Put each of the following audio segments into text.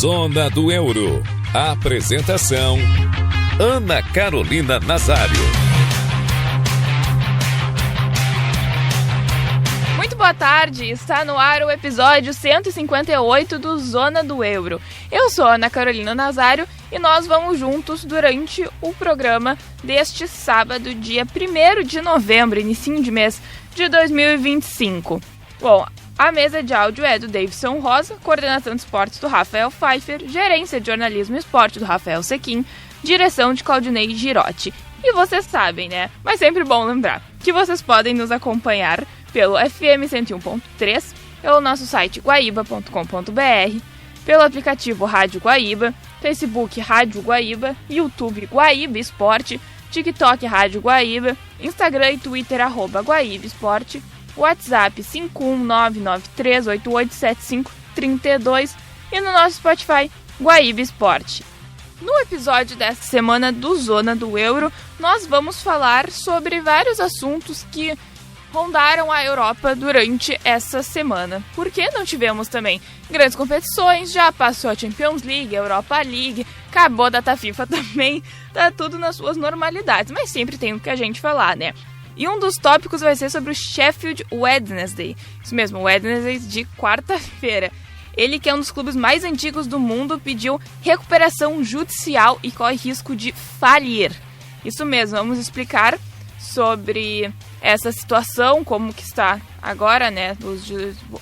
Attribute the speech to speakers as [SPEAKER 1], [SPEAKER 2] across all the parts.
[SPEAKER 1] Zona do Euro. Apresentação: Ana Carolina Nazário.
[SPEAKER 2] Muito boa tarde, está no ar o episódio 158 do Zona do Euro. Eu sou Ana Carolina Nazário e nós vamos juntos durante o programa deste sábado, dia 1º de novembro, início de mês de 2025. Bom, a mesa de áudio é do Davidson Rosa, coordenação de esportes do Rafael Pfeiffer, gerência de jornalismo e esporte do Rafael Sequim, direção de Claudinei Girotti. E vocês sabem, né? Mas sempre bom lembrar que vocês podem nos acompanhar pelo FM 101.3, pelo nosso site guaíba.com.br, pelo aplicativo Rádio Guaíba, Facebook Rádio Guaíba, YouTube Guaíba Esporte, TikTok Rádio Guaíba, Instagram e Twitter @Guaíba Esporte, WhatsApp 51993887532 e no nosso Spotify Guaíba Esporte. No episódio desta semana do Zona do Euro, nós vamos falar sobre vários assuntos que rondaram a Europa durante essa semana. Porque não tivemos também grandes competições, já passou a Champions League, a Europa League, acabou a data FIFA também, tá tudo nas suas normalidades, mas sempre tem o que a gente falar, né? E um dos tópicos vai ser sobre o Sheffield Wednesday, isso mesmo, Wednesday de quarta-feira. Ele, que é um dos clubes mais antigos do mundo, pediu recuperação judicial e corre risco de falir. Isso mesmo, vamos explicar sobre essa situação, como que está agora, né, os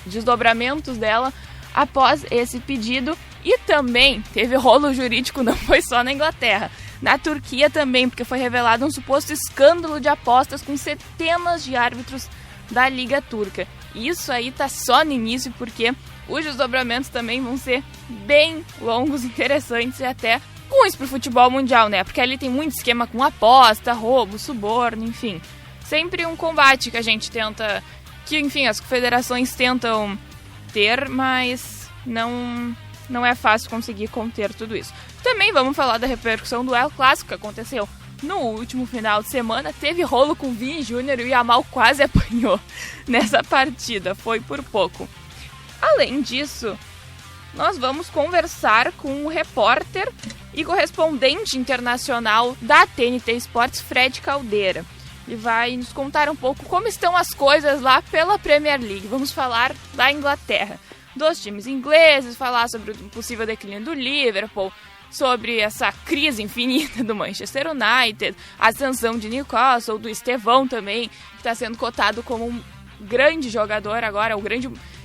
[SPEAKER 2] desdobramentos dela após esse pedido. E também teve rolo jurídico, não foi só na Inglaterra, na Turquia também, porque foi revelado um suposto escândalo de apostas com centenas de árbitros da Liga Turca. E isso aí tá só no início, porque os desdobramentos também vão ser bem longos, interessantes e até ruins pro futebol mundial, né? Porque ali tem muito esquema com aposta, roubo, suborno, enfim. Sempre um combate que a gente tenta, que enfim, as confederações tentam ter, mas não é fácil conseguir conter tudo isso. Também vamos falar da repercussão do El Clássico, que aconteceu no último final de semana. Teve rolo com o Vini Júnior e o Yamal quase apanhou nessa partida, foi por pouco. Além disso, nós vamos conversar com o repórter e correspondente internacional da TNT Esportes, Fred Caldeira. Ele vai nos contar um pouco como estão as coisas lá pela Premier League. Vamos falar da Inglaterra, dos times ingleses, falar sobre o possível declínio do Liverpool, sobre essa crise infinita do Manchester United, a ascensão de Newcastle, do Estevão também, que está sendo cotado como um grande jogador agora,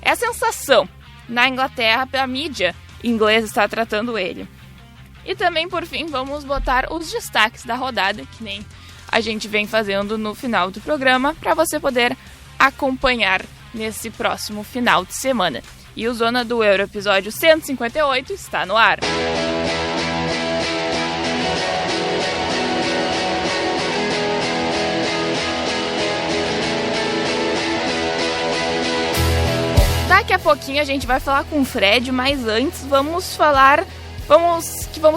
[SPEAKER 2] é a sensação na Inglaterra, a mídia inglesa está tratando ele. E também, por fim, vamos botar os destaques da rodada, que nem a gente vem fazendo no final do programa, para você poder acompanhar nesse próximo final de semana. E o Zona do Euro, episódio 158, está no ar. Daqui a pouquinho a gente vai falar com o Fred, mas antes vamos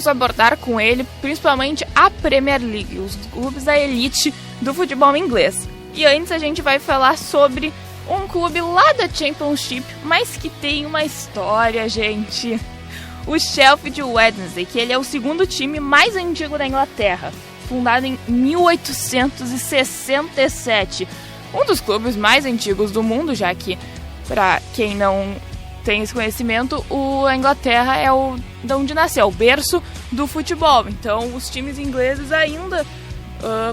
[SPEAKER 2] abordar com ele principalmente a Premier League, os clubes da elite do futebol inglês. E antes a gente vai falar sobre um clube lá da Championship, mas que tem uma história, gente. O Sheffield Wednesday, que ele é o segundo time mais antigo da Inglaterra, fundado em 1867. Um dos clubes mais antigos do mundo, já que, para quem não tem esse conhecimento, a Inglaterra é de onde nasceu, o berço do futebol. Então os times ingleses ainda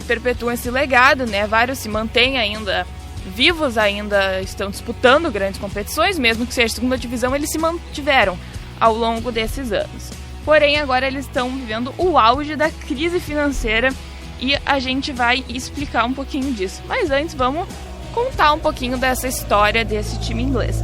[SPEAKER 2] perpetuam esse legado, né? Vários se mantêm ainda vivos, ainda estão disputando grandes competições, mesmo que seja segunda divisão, eles se mantiveram ao longo desses anos. Porém, agora eles estão vivendo o auge da crise financeira e a gente vai explicar um pouquinho disso. Mas antes, vamos contar um pouquinho dessa história desse time inglês.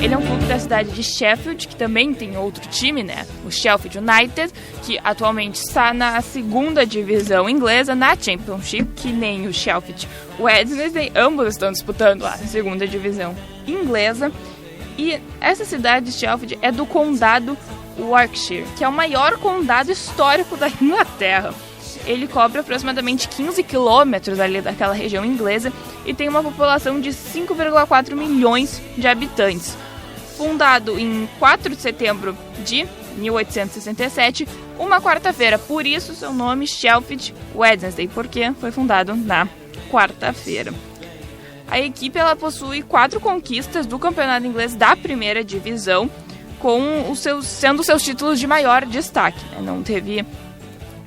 [SPEAKER 2] Ele é um clube da cidade de Sheffield, que também tem outro time, né? O Sheffield United, que atualmente está na segunda divisão inglesa, na Championship, que nem o Sheffield Wednesday, ambos estão disputando a segunda divisão inglesa. E essa cidade de Sheffield é do condado Warwickshire, que é o maior condado histórico da Inglaterra. Ele cobre aproximadamente 15 quilômetros ali daquela região inglesa e tem uma população de 5,4 milhões de habitantes. Fundado em 4 de setembro de 1867, uma quarta-feira, por isso seu nome Sheffield Wednesday, porque foi fundado na quarta-feira. A equipe ela possui 4 conquistas do campeonato inglês da primeira divisão, sendo seus títulos de maior destaque. Não teve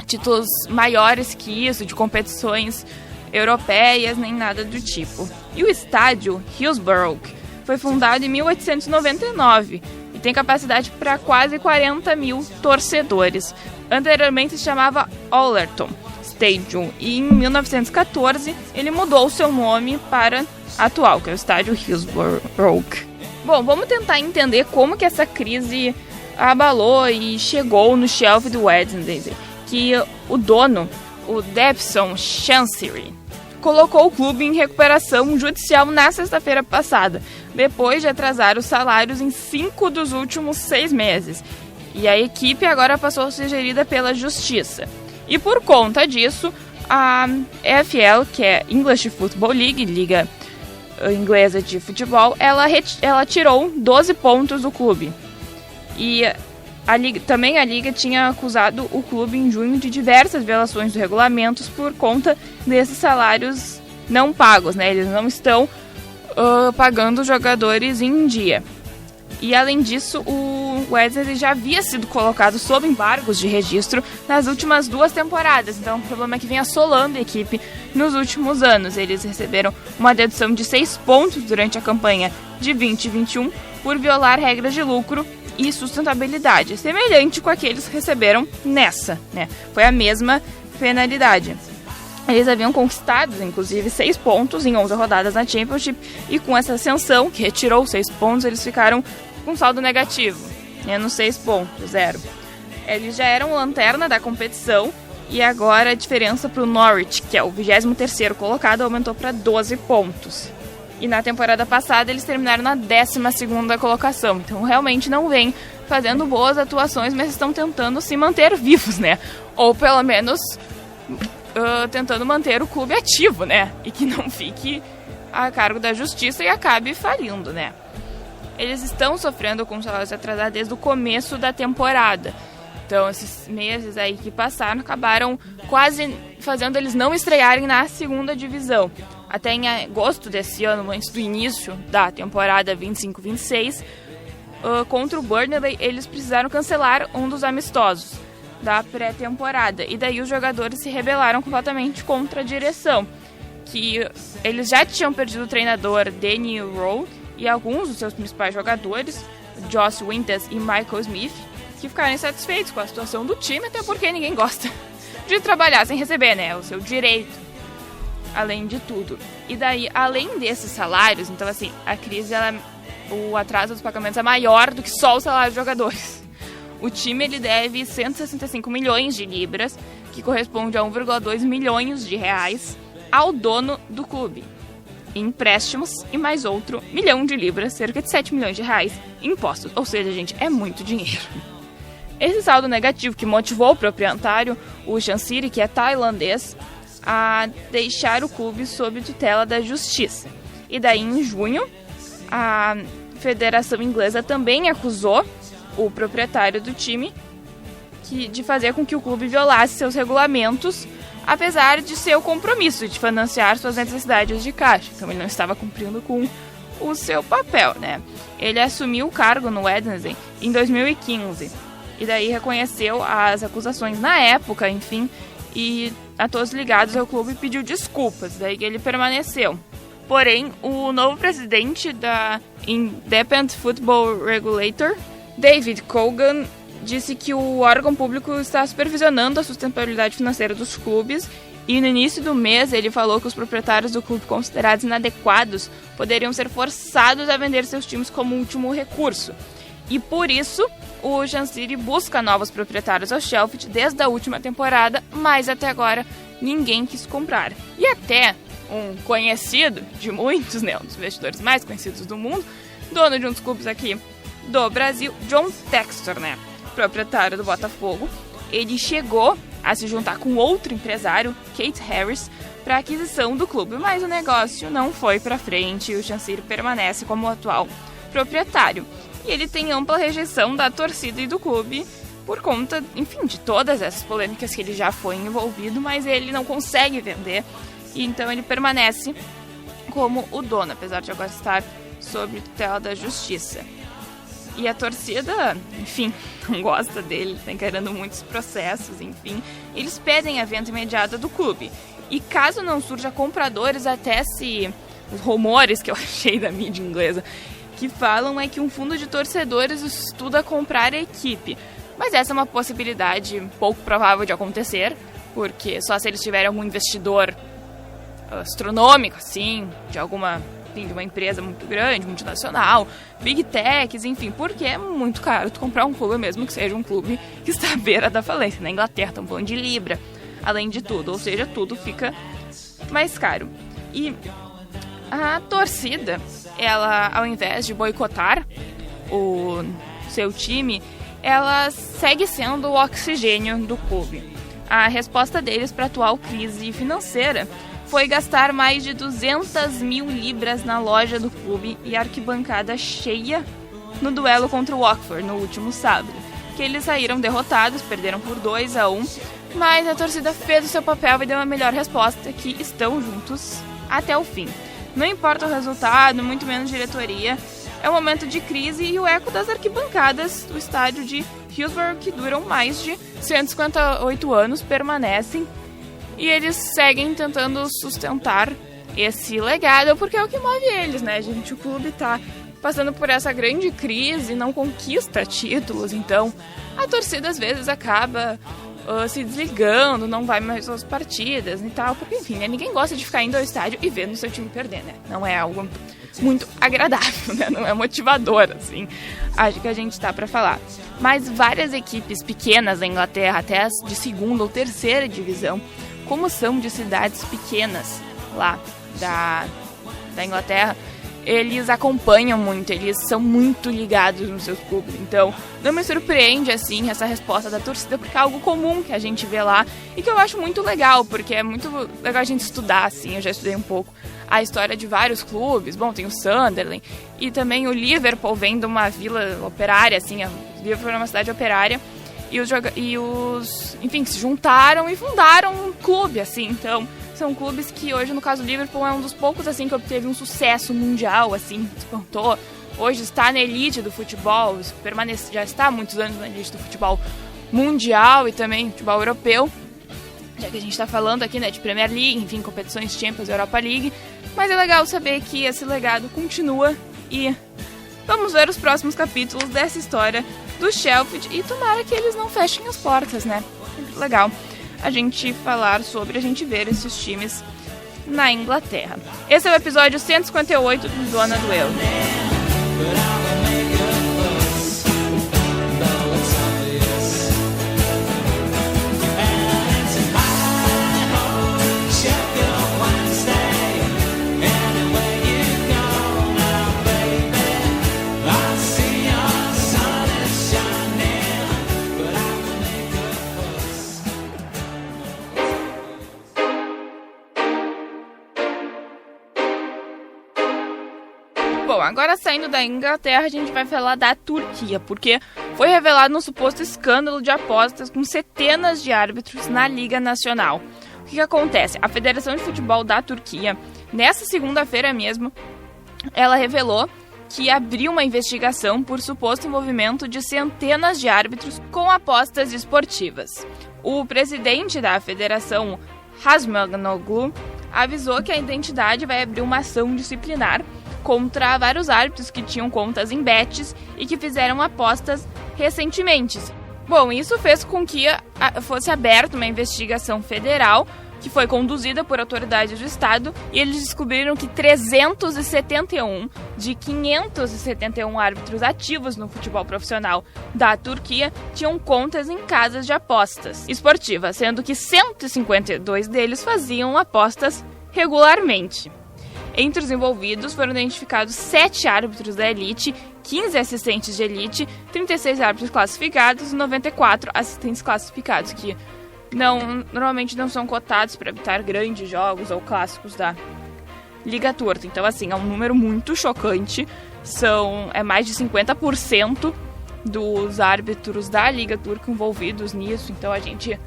[SPEAKER 2] títulos maiores que isso, de competições europeias, nem nada do tipo. E o estádio Hillsborough foi fundado em 1899 e tem capacidade para quase 40 mil torcedores. Anteriormente se chamava Allerton Stadium e em 1914 ele mudou seu nome para atual, que é o estádio Hillsborough. Bom, vamos tentar entender como que essa crise abalou e chegou no Sheffield Wednesday, que o dono, o Depson Chancery, colocou o clube em recuperação judicial na sexta-feira passada, depois de atrasar os salários em 5 dos últimos 6 meses. E a equipe agora passou a ser gerida pela justiça. E por conta disso, a EFL, que é English Football League, Liga Inglesa de Futebol, ela tirou 12 pontos do clube. E a Liga tinha acusado o clube em junho de diversas violações dos regulamentos por conta desses salários não pagos, né? Eles não estão pagando os jogadores em dia. E além disso, o Wesley já havia sido colocado sob embargos de registro nas últimas 2 temporadas. Então, o problema é que vem assolando a equipe nos últimos anos. Eles receberam uma dedução de 6 pontos durante a campanha de 2021 por violar regras de lucro e sustentabilidade, semelhante com aqueles que receberam nessa, né? Foi a mesma penalidade. Eles haviam conquistado, inclusive, 6 pontos em 11 rodadas na Championship, e com essa ascensão, que retirou 6 pontos, eles ficaram com saldo negativo, menos 6 pontos, 0. Eles já eram lanterna da competição, e agora a diferença para o Norwich, que é o 23º colocado, aumentou para 12 pontos. E na temporada passada eles terminaram na 12ª colocação, então realmente não vem fazendo boas atuações, mas estão tentando se manter vivos, né? Ou pelo menos tentando manter o clube ativo, né? E que não fique a cargo da justiça e acabe falindo, né? Eles estão sofrendo com salários atrasados desde o começo da temporada. Então, esses meses aí que passaram acabaram quase fazendo eles não estrearem na segunda divisão. Até em agosto desse ano, antes do início da temporada 25-26, contra o Burnley, eles precisaram cancelar um dos amistosos da pré-temporada. E daí os jogadores se rebelaram completamente contra a direção, que eles já tinham perdido o treinador Danny Rowe e alguns dos seus principais jogadores, Josh Winters e Michael Smith, que ficaram insatisfeitos com a situação do time, até porque ninguém gosta de trabalhar sem receber, né? O seu direito, além de tudo. E daí, além desses salários, então assim, a crise, o atraso dos pagamentos é maior do que só o salário dos jogadores. O time ele deve 165 milhões de libras, que corresponde a 1,2 milhões de reais, ao dono do clube, em empréstimos, e mais outro 1 milhão de libras, cerca de 7 milhões de reais, em impostos. Ou seja, gente, é muito dinheiro. Esse saldo negativo que motivou o proprietário, o Chanciri, que é tailandês, a deixar o clube sob tutela da justiça. E daí, em junho, a Federação Inglesa também acusou o proprietário do time de fazer com que o clube violasse seus regulamentos, apesar de seu compromisso de financiar suas necessidades de caixa. Então ele não estava cumprindo com o seu papel, né? Ele assumiu o cargo no Wednesday em 2015 e daí reconheceu as acusações na época, enfim, e a todos ligados ao clube pediu desculpas, daí que ele permaneceu. Porém, o novo presidente da Independent Football Regulator, David Cogan, disse que o órgão público está supervisionando a sustentabilidade financeira dos clubes, e no início do mês ele falou que os proprietários do clube considerados inadequados poderiam ser forçados a vender seus times como último recurso. E por isso, o Chanciri busca novos proprietários ao Sheffield desde a última temporada, mas até agora ninguém quis comprar. E até um conhecido de muitos, né, um dos investidores mais conhecidos do mundo, dono de um dos clubes aqui do Brasil, John Textor, né, proprietário do Botafogo, ele chegou a se juntar com outro empresário, Kate Harris, para a aquisição do clube, mas o negócio não foi para frente e o Chansiri permanece como atual proprietário. E ele tem ampla rejeição da torcida e do clube por conta, enfim, de todas essas polêmicas que ele já foi envolvido, mas ele não consegue vender, e então ele permanece como o dono, apesar de agora estar sob tutela da justiça. E a torcida, enfim, não gosta dele, está encarando muitos processos, enfim. Eles pedem a venda imediata do clube. E caso não surja compradores, até se os rumores que eu achei da mídia inglesa que falam é que um fundo de torcedores estuda comprar a equipe. Mas essa é uma possibilidade pouco provável de acontecer, porque só se eles tiverem algum investidor astronômico, assim, de uma empresa muito grande, multinacional, big techs, enfim, porque é muito caro tu comprar um clube, mesmo que seja um clube que está à beira da falência. Na Inglaterra estão falando de libra, além de tudo, ou seja, tudo fica mais caro. E a torcida, ela, ao invés de boicotar o seu time, ela segue sendo o oxigênio do clube. A resposta deles para a atual crise financeira foi gastar mais de 200 mil libras na loja do clube e arquibancada cheia no duelo contra o Watford no último sábado, que eles saíram derrotados, perderam por 2-1, mas a torcida fez o seu papel e deu a melhor resposta, que estão juntos até o fim. Não importa o resultado, muito menos diretoria, é um momento de crise e o eco das arquibancadas do estádio de Hillsborough, que duram mais de 158 anos, permanecem. E eles seguem tentando sustentar esse legado, porque é o que move eles, né, gente? O clube tá passando por essa grande crise, não conquista títulos, então a torcida às vezes acaba se desligando, não vai mais às partidas e tal, porque enfim, né, ninguém gosta de ficar indo ao estádio e vendo o seu time perder, né? Não é algo muito agradável, né? Não é motivador, assim, acho que a gente tá pra falar. Mas várias equipes pequenas da Inglaterra, até as de segunda ou terceira divisão, como são de cidades pequenas lá da Inglaterra, eles acompanham muito, eles são muito ligados nos seus clubes. Então, não me surpreende, assim, essa resposta da torcida, porque é algo comum que a gente vê lá e que eu acho muito legal, porque é muito legal a gente estudar, assim, eu já estudei um pouco a história de vários clubes. Bom, tem o Sunderland e também o Liverpool vem de uma vila operária, assim, o Liverpool é uma cidade operária, e os enfim, se juntaram e fundaram um clube, assim. Então, são clubes que hoje, no caso do Liverpool, é um dos poucos, assim, que obteve um sucesso mundial, assim, despontou. Hoje está na elite do futebol, já está há muitos anos na elite do futebol mundial e também futebol europeu, já que a gente está falando aqui, né, de Premier League, enfim, competições Champions, Europa League. Mas é legal saber que esse legado continua e vamos ver os próximos capítulos dessa história do Sheffield e tomara que eles não fechem as portas, né? Sempre legal a gente falar sobre, a gente ver esses times na Inglaterra. Esse é o episódio 158 do Zona do Euro. Bom, agora saindo da Inglaterra, a gente vai falar da Turquia, porque foi revelado um suposto escândalo de apostas com centenas de árbitros na Liga Nacional. O que acontece? A Federação de Futebol da Turquia, nessa segunda-feira mesmo, ela revelou que abriu uma investigação por suposto envolvimento de centenas de árbitros com apostas esportivas. O presidente da federação, Hasmanoglu, avisou que a entidade vai abrir uma ação disciplinar contra vários árbitros que tinham contas em bets e que fizeram apostas recentemente. Bom, isso fez com que fosse aberta uma investigação federal que foi conduzida por autoridades do Estado e eles descobriram que 371 de 571 árbitros ativos no futebol profissional da Turquia tinham contas em casas de apostas esportivas, sendo que 152 deles faziam apostas regularmente. Entre os envolvidos foram identificados 7 árbitros da elite, 15 assistentes de elite, 36 árbitros classificados e 94 assistentes classificados, que normalmente não são cotados para arbitrar grandes jogos ou clássicos da Liga Turca. Então, assim, é um número muito chocante. É mais de 50% dos árbitros da Liga Turca envolvidos nisso. Então, a gente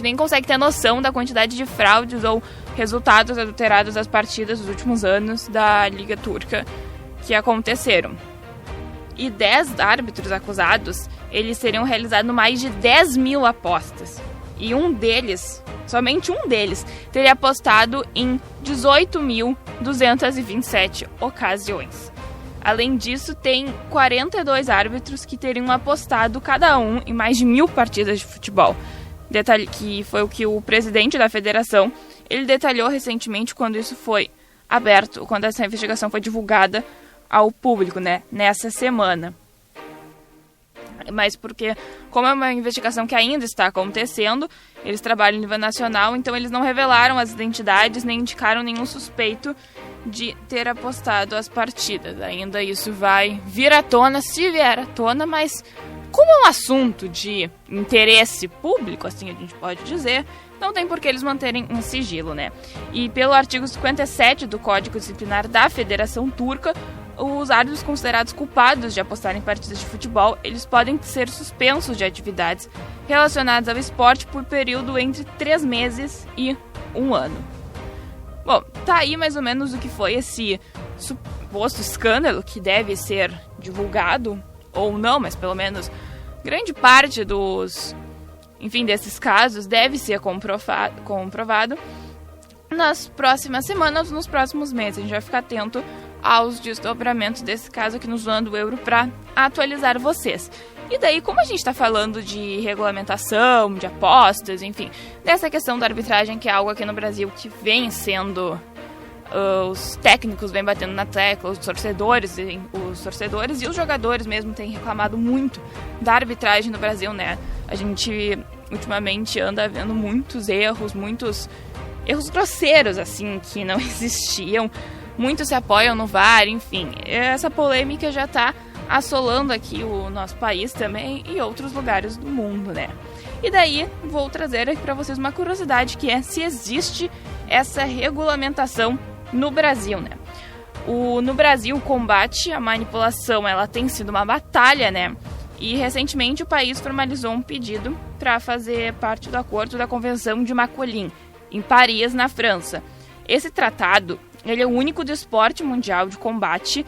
[SPEAKER 2] nem consegue ter noção da quantidade de fraudes ou resultados adulterados das partidas dos últimos anos da Liga Turca que aconteceram. E 10 árbitros acusados, eles teriam realizado mais de 10 mil apostas. E somente um deles, teria apostado em 18.227 ocasiões. Além disso, tem 42 árbitros que teriam apostado cada um em mais de 1.000 partidas de futebol. Detalhe que foi o que o presidente da federação, ele detalhou recentemente quando isso foi aberto, quando essa investigação foi divulgada ao público, né, nessa semana. Mas porque, como é uma investigação que ainda está acontecendo, eles trabalham em nível nacional, então eles não revelaram as identidades, nem indicaram nenhum suspeito de ter apostado as partidas. Ainda isso vai vir à tona, se vier à tona, mas como é um assunto de interesse público, assim a gente pode dizer, não tem por que eles manterem um sigilo, né? E pelo artigo 57 do Código Disciplinar da Federação Turca, os árbitros considerados culpados de apostar em partidas de futebol, eles podem ser suspensos de atividades relacionadas ao esporte por período entre 3 meses e 1 ano. Bom, tá aí mais ou menos o que foi esse suposto escândalo, que deve ser divulgado, ou não, mas pelo menos grande parte desses casos deve ser comprovado nas próximas semanas, nos próximos meses. A gente vai ficar atento aos desdobramentos desse caso aqui no Zona do Euro para atualizar vocês. E daí, como a gente está falando de regulamentação, de apostas, enfim, dessa questão da arbitragem, que é algo aqui no Brasil que vem sendo... os técnicos vêm batendo na tecla, os torcedores e os jogadores mesmo têm reclamado muito da arbitragem no Brasil, né? A gente ultimamente anda vendo muitos erros grosseiros, assim, que não existiam. Muitos se apoiam no VAR, enfim. Essa polêmica já está assolando aqui o nosso país também e outros lugares do mundo, né? E daí, vou trazer aqui para vocês uma curiosidade, que é se existe essa regulamentação no Brasil, né? No Brasil, o combate à manipulação, ela tem sido uma batalha, né? E recentemente o país formalizou um pedido para fazer parte do acordo da Convenção de Macolin, em Paris, na França. Esse tratado, ele é o único do esporte mundial de combate,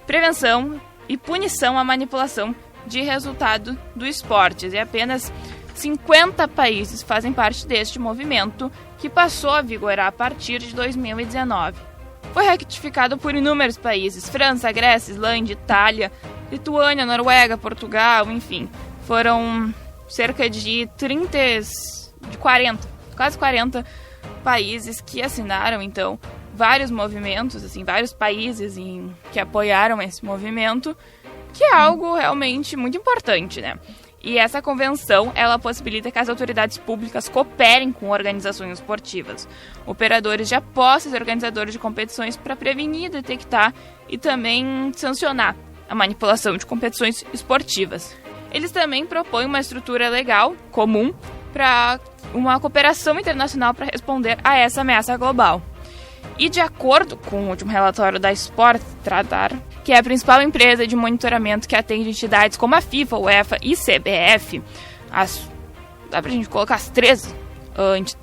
[SPEAKER 2] prevenção e punição à manipulação de resultado do esporte. E apenas 50 países fazem parte deste movimento, que passou a vigorar a partir de 2019. Foi ratificado por inúmeros países: França, Grécia, Islândia, Itália, Lituânia, Noruega, Portugal, enfim. Foram cerca de quase 40 países que assinaram, então, vários movimentos, assim, vários países que apoiaram esse movimento, que é algo realmente muito importante, né? E essa convenção, ela possibilita que as autoridades públicas cooperem com organizações esportivas, operadores de apostas e organizadores de competições para prevenir, detectar e também sancionar a manipulação de competições esportivas. Eles também propõem uma estrutura legal comum para uma cooperação internacional para responder a essa ameaça global. E de acordo com o último relatório da Sportradar, que é a principal empresa de monitoramento que atende entidades como a FIFA, UEFA e CBF, dá pra gente colocar as 13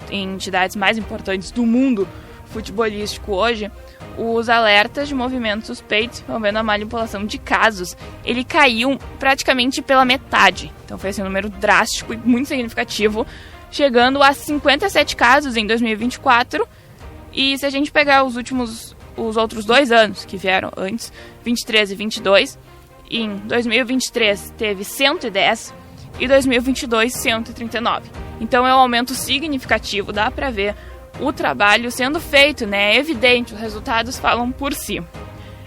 [SPEAKER 2] entidades mais importantes do mundo futebolístico hoje, os alertas de movimentos suspeitos envolvendo a manipulação de casos, ele caiu praticamente pela metade. Então foi um número drástico e muito significativo, chegando a 57 casos em 2024. E se a gente pegar os outros 2 anos que vieram antes, 23 e 22, em 2023 teve 110 e 2022 139. Então é um aumento significativo, dá pra ver o trabalho sendo feito, né? É evidente, os resultados falam por si.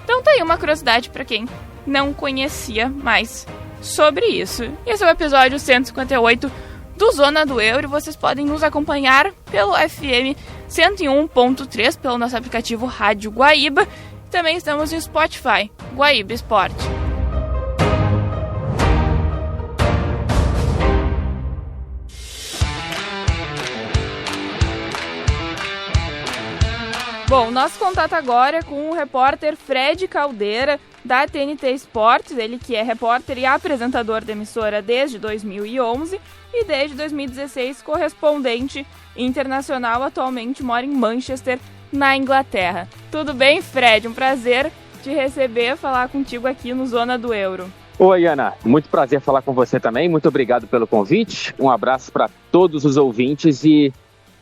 [SPEAKER 2] Então tá aí uma curiosidade para quem não conhecia mais sobre isso. Esse é o episódio 158 do Zona do Euro. Vocês podem nos acompanhar pelo FM 101.3 pelo nosso aplicativo Rádio Guaíba. Também estamos no Spotify, Guaíba Esporte. Bom, nosso contato agora é com o repórter Fred Caldeira, da TNT Esportes, ele que é repórter e apresentador da emissora desde 2011 e desde 2016 correspondente internacional, atualmente mora em Manchester, na Inglaterra. Tudo bem, Fred? Um prazer te receber, falar contigo aqui no Zona do Euro.
[SPEAKER 3] Oi, Ana. Muito prazer falar com você também. Muito obrigado pelo convite. Um abraço para todos os ouvintes e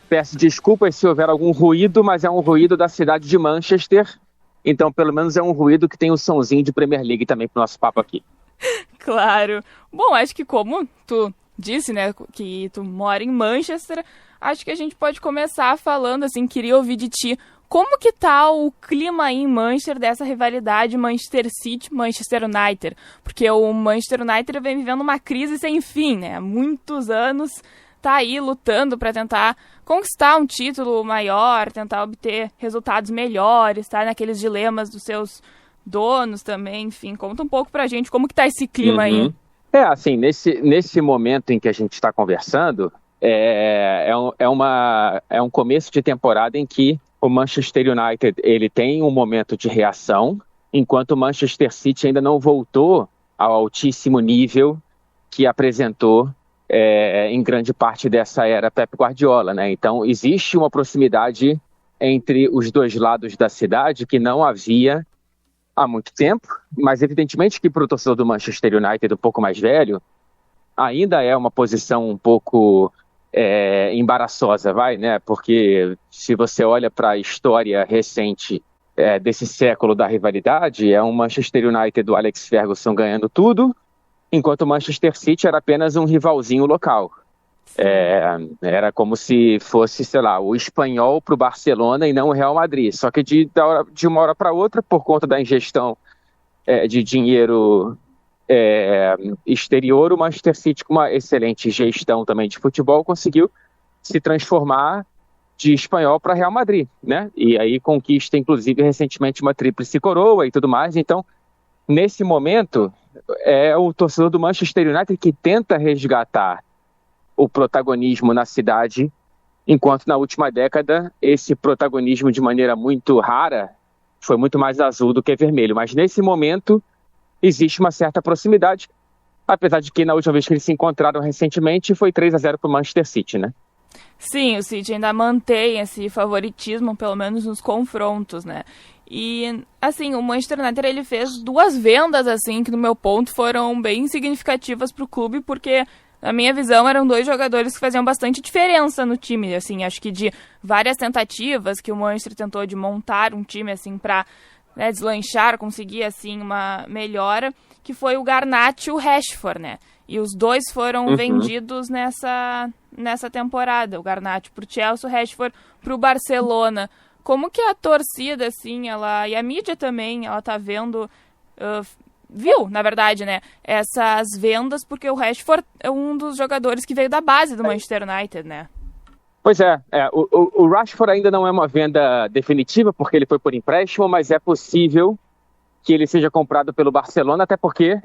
[SPEAKER 3] peço desculpas se houver algum ruído, mas é um ruído da cidade de Manchester. Então, pelo menos é um ruído que tem um sonzinho de Premier League também pro nosso papo aqui.
[SPEAKER 2] Claro. Bom, acho que como tu disse, né, que tu mora em Manchester, acho que a gente pode começar falando, assim, queria ouvir de ti, como que tá o clima aí em Manchester dessa rivalidade Manchester City-Manchester United? Porque o Manchester United vem vivendo uma crise sem fim, né, há muitos anos, tá aí lutando para tentar conquistar um título maior, tentar obter resultados melhores, tá naqueles dilemas dos seus donos também, enfim, conta um pouco pra gente como que tá esse clima aí.
[SPEAKER 3] Assim, nesse momento em que a gente está conversando, é um começo de temporada em que o Manchester United ele tem um momento de reação, enquanto o Manchester City ainda não voltou ao altíssimo nível que apresentou em grande parte dessa era Pep Guardiola, né? Então, existe uma proximidade entre os dois lados da cidade que não havia há muito tempo, mas evidentemente que para o torcedor do Manchester United um pouco mais velho, ainda é uma posição um pouco embaraçosa, né? Porque se você olha para a história recente desse século da rivalidade, é um Manchester United do Alex Ferguson ganhando tudo, enquanto o Manchester City era apenas um rivalzinho local. Era como se fosse, sei lá, o Espanhol para o Barcelona e não o Real Madrid. Só que de uma hora para outra, por conta da ingestão de dinheiro exterior, o Manchester City, com uma excelente gestão também de futebol, conseguiu se transformar de espanhol para Real Madrid, né? E aí conquista, inclusive, recentemente uma tríplice coroa e tudo mais. Então, nesse momento, é o torcedor do Manchester United que tenta resgatar o protagonismo na cidade, enquanto na última década esse protagonismo, de maneira muito rara, foi muito mais azul do que vermelho. Mas nesse momento existe uma certa proximidade, apesar de que na última vez que eles se encontraram recentemente foi 3-0 para o Manchester City, né?
[SPEAKER 2] Sim, o City ainda mantém esse favoritismo, pelo menos nos confrontos, né? E, assim, o Manchester United ele fez 2 vendas, assim, que no meu ponto foram bem significativas para o clube, porque, na minha visão, eram 2 jogadores que faziam bastante diferença no time, assim, acho que de várias tentativas que o Manchester tentou de montar um time, assim, para deslanchar, conseguir, assim, uma melhora, que foi o Garnacho e o Rashford, né? E os 2 foram vendidos nessa temporada, o Garnacho para o Chelsea, o Rashford para o Barcelona. Como que a torcida, assim, e a mídia também, ela tá vendo, viu, na verdade, né, essas vendas, porque o Rashford é um dos jogadores que veio da base do Manchester United, né?
[SPEAKER 3] Pois o Rashford ainda não é uma venda definitiva, porque ele foi por empréstimo, mas é possível que ele seja comprado pelo Barcelona, até porque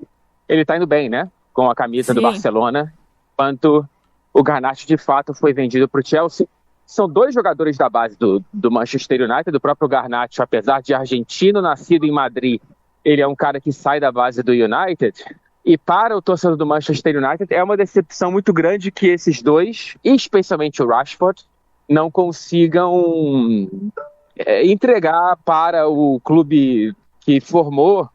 [SPEAKER 3] ele tá indo bem, né, com a camisa do Barcelona, enquanto o Garnacho, de fato, foi vendido para o Chelsea. São 2 jogadores da base do Manchester United, do próprio Garnacho, apesar de argentino, nascido em Madrid, ele é um cara que sai da base do United. E para o torcedor do Manchester United é uma decepção muito grande que esses 2, especialmente o Rashford, não consigam entregar para o clube que formou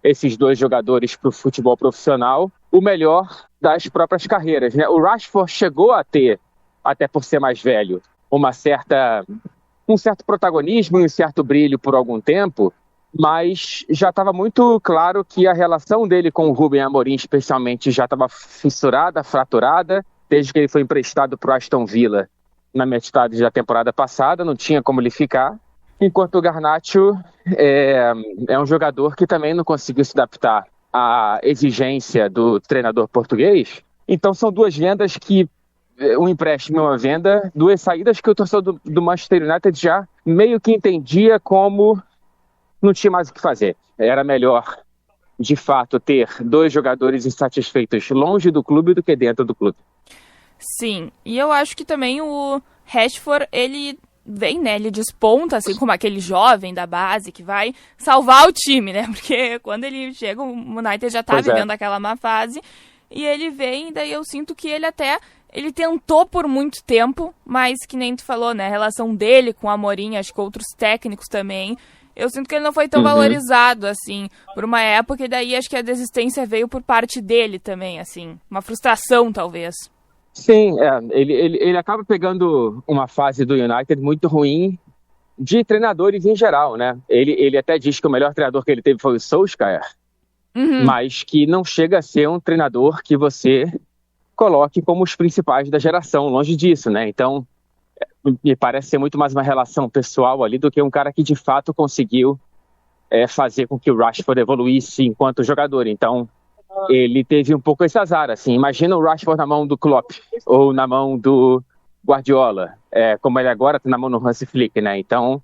[SPEAKER 3] esses 2 jogadores para o futebol profissional o melhor das próprias carreiras, né? O Rashford chegou a ter, até por ser mais velho, um certo protagonismo e um certo brilho por algum tempo, mas já estava muito claro que a relação dele com o Ruben Amorim, especialmente, já estava fissurada, fraturada, desde que ele foi emprestado para o Aston Villa na metade da temporada passada, não tinha como ele ficar, enquanto o Garnacho é um jogador que também não conseguiu se adaptar à exigência do treinador português. Então são 2 vendas que um empréstimo e uma venda, duas saídas que o torcedor do Manchester United já meio que entendia como não tinha mais o que fazer. Era melhor, de fato, ter dois jogadores insatisfeitos longe do clube do que dentro do clube.
[SPEAKER 2] Sim, e eu acho que também o Rashford, ele vem, né, ele desponta, assim, como aquele jovem da base que vai salvar o time, né, porque quando ele chega, o United já tá vivendo aquela má fase, e ele vem, daí eu sinto que ele tentou por muito tempo, mas que nem tu falou, né, a relação dele com a Amorim, acho que outros técnicos também, eu sinto que ele não foi tão valorizado, assim, por uma época, e daí acho que a desistência veio por parte dele também, assim, uma frustração, talvez.
[SPEAKER 3] Sim, ele acaba pegando uma fase do United muito ruim de treinadores em geral, né? Ele até diz que o melhor treinador que ele teve foi o Solskjaer, mas que não chega a ser um treinador que você coloque como os principais da geração, longe disso, né? Então, me parece ser muito mais uma relação pessoal ali do que um cara que de fato conseguiu fazer com que o Rashford evoluísse enquanto jogador. Então, ele teve um pouco esse azar, assim. Imagina o Rashford na mão do Klopp ou na mão do Guardiola, como ele agora está na mão do Hansi Flick, né? Então,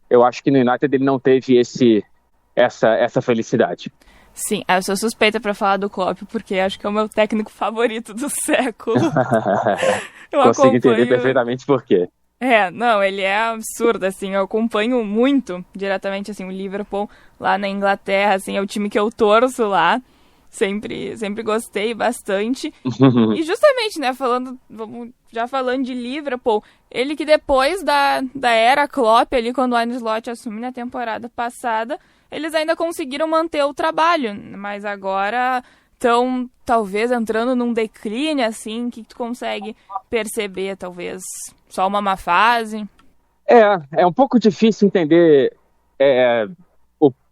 [SPEAKER 3] eu acho que no United ele não teve essa felicidade.
[SPEAKER 2] Sim, eu sou suspeita para falar do Klopp, porque acho que é o meu técnico favorito do século. Eu
[SPEAKER 3] consigo entender perfeitamente por quê.
[SPEAKER 2] Não, ele é absurdo, assim, eu acompanho muito, diretamente, assim, o Liverpool lá na Inglaterra, assim, é o time que eu torço lá, sempre gostei bastante, e justamente, né, já falando de Liverpool, ele que depois da era Klopp, ali, quando o Arne Slot assumiu na temporada passada, eles ainda conseguiram manter o trabalho, mas agora estão, talvez, entrando num declínio, assim, que tu consegue perceber, talvez, só uma má fase?
[SPEAKER 3] É um pouco difícil entender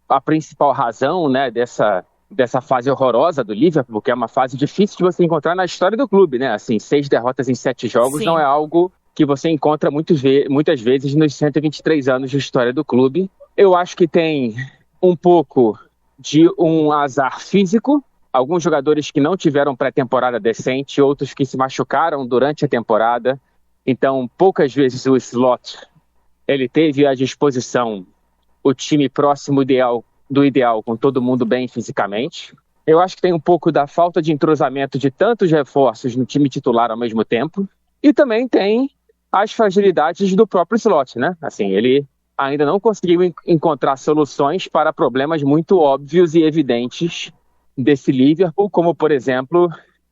[SPEAKER 3] a principal razão, né, dessa fase horrorosa do Liverpool, porque é uma fase difícil de você encontrar na história do clube, né? Assim, 6 derrotas em 7 jogos. Sim. Não é algo que você encontra muitas vezes nos 123 anos de história do clube. Eu acho que tem um pouco de um azar físico, alguns jogadores que não tiveram pré-temporada decente, outros que se machucaram durante a temporada. Então, poucas vezes o Slot ele teve à disposição o time próximo do ideal, com todo mundo bem fisicamente. Eu acho que tem um pouco da falta de entrosamento de tantos reforços no time titular ao mesmo tempo. E também tem as fragilidades do próprio Slot, né? Assim, ele ainda não conseguiu encontrar soluções para problemas muito óbvios e evidentes desse Liverpool, como, por exemplo,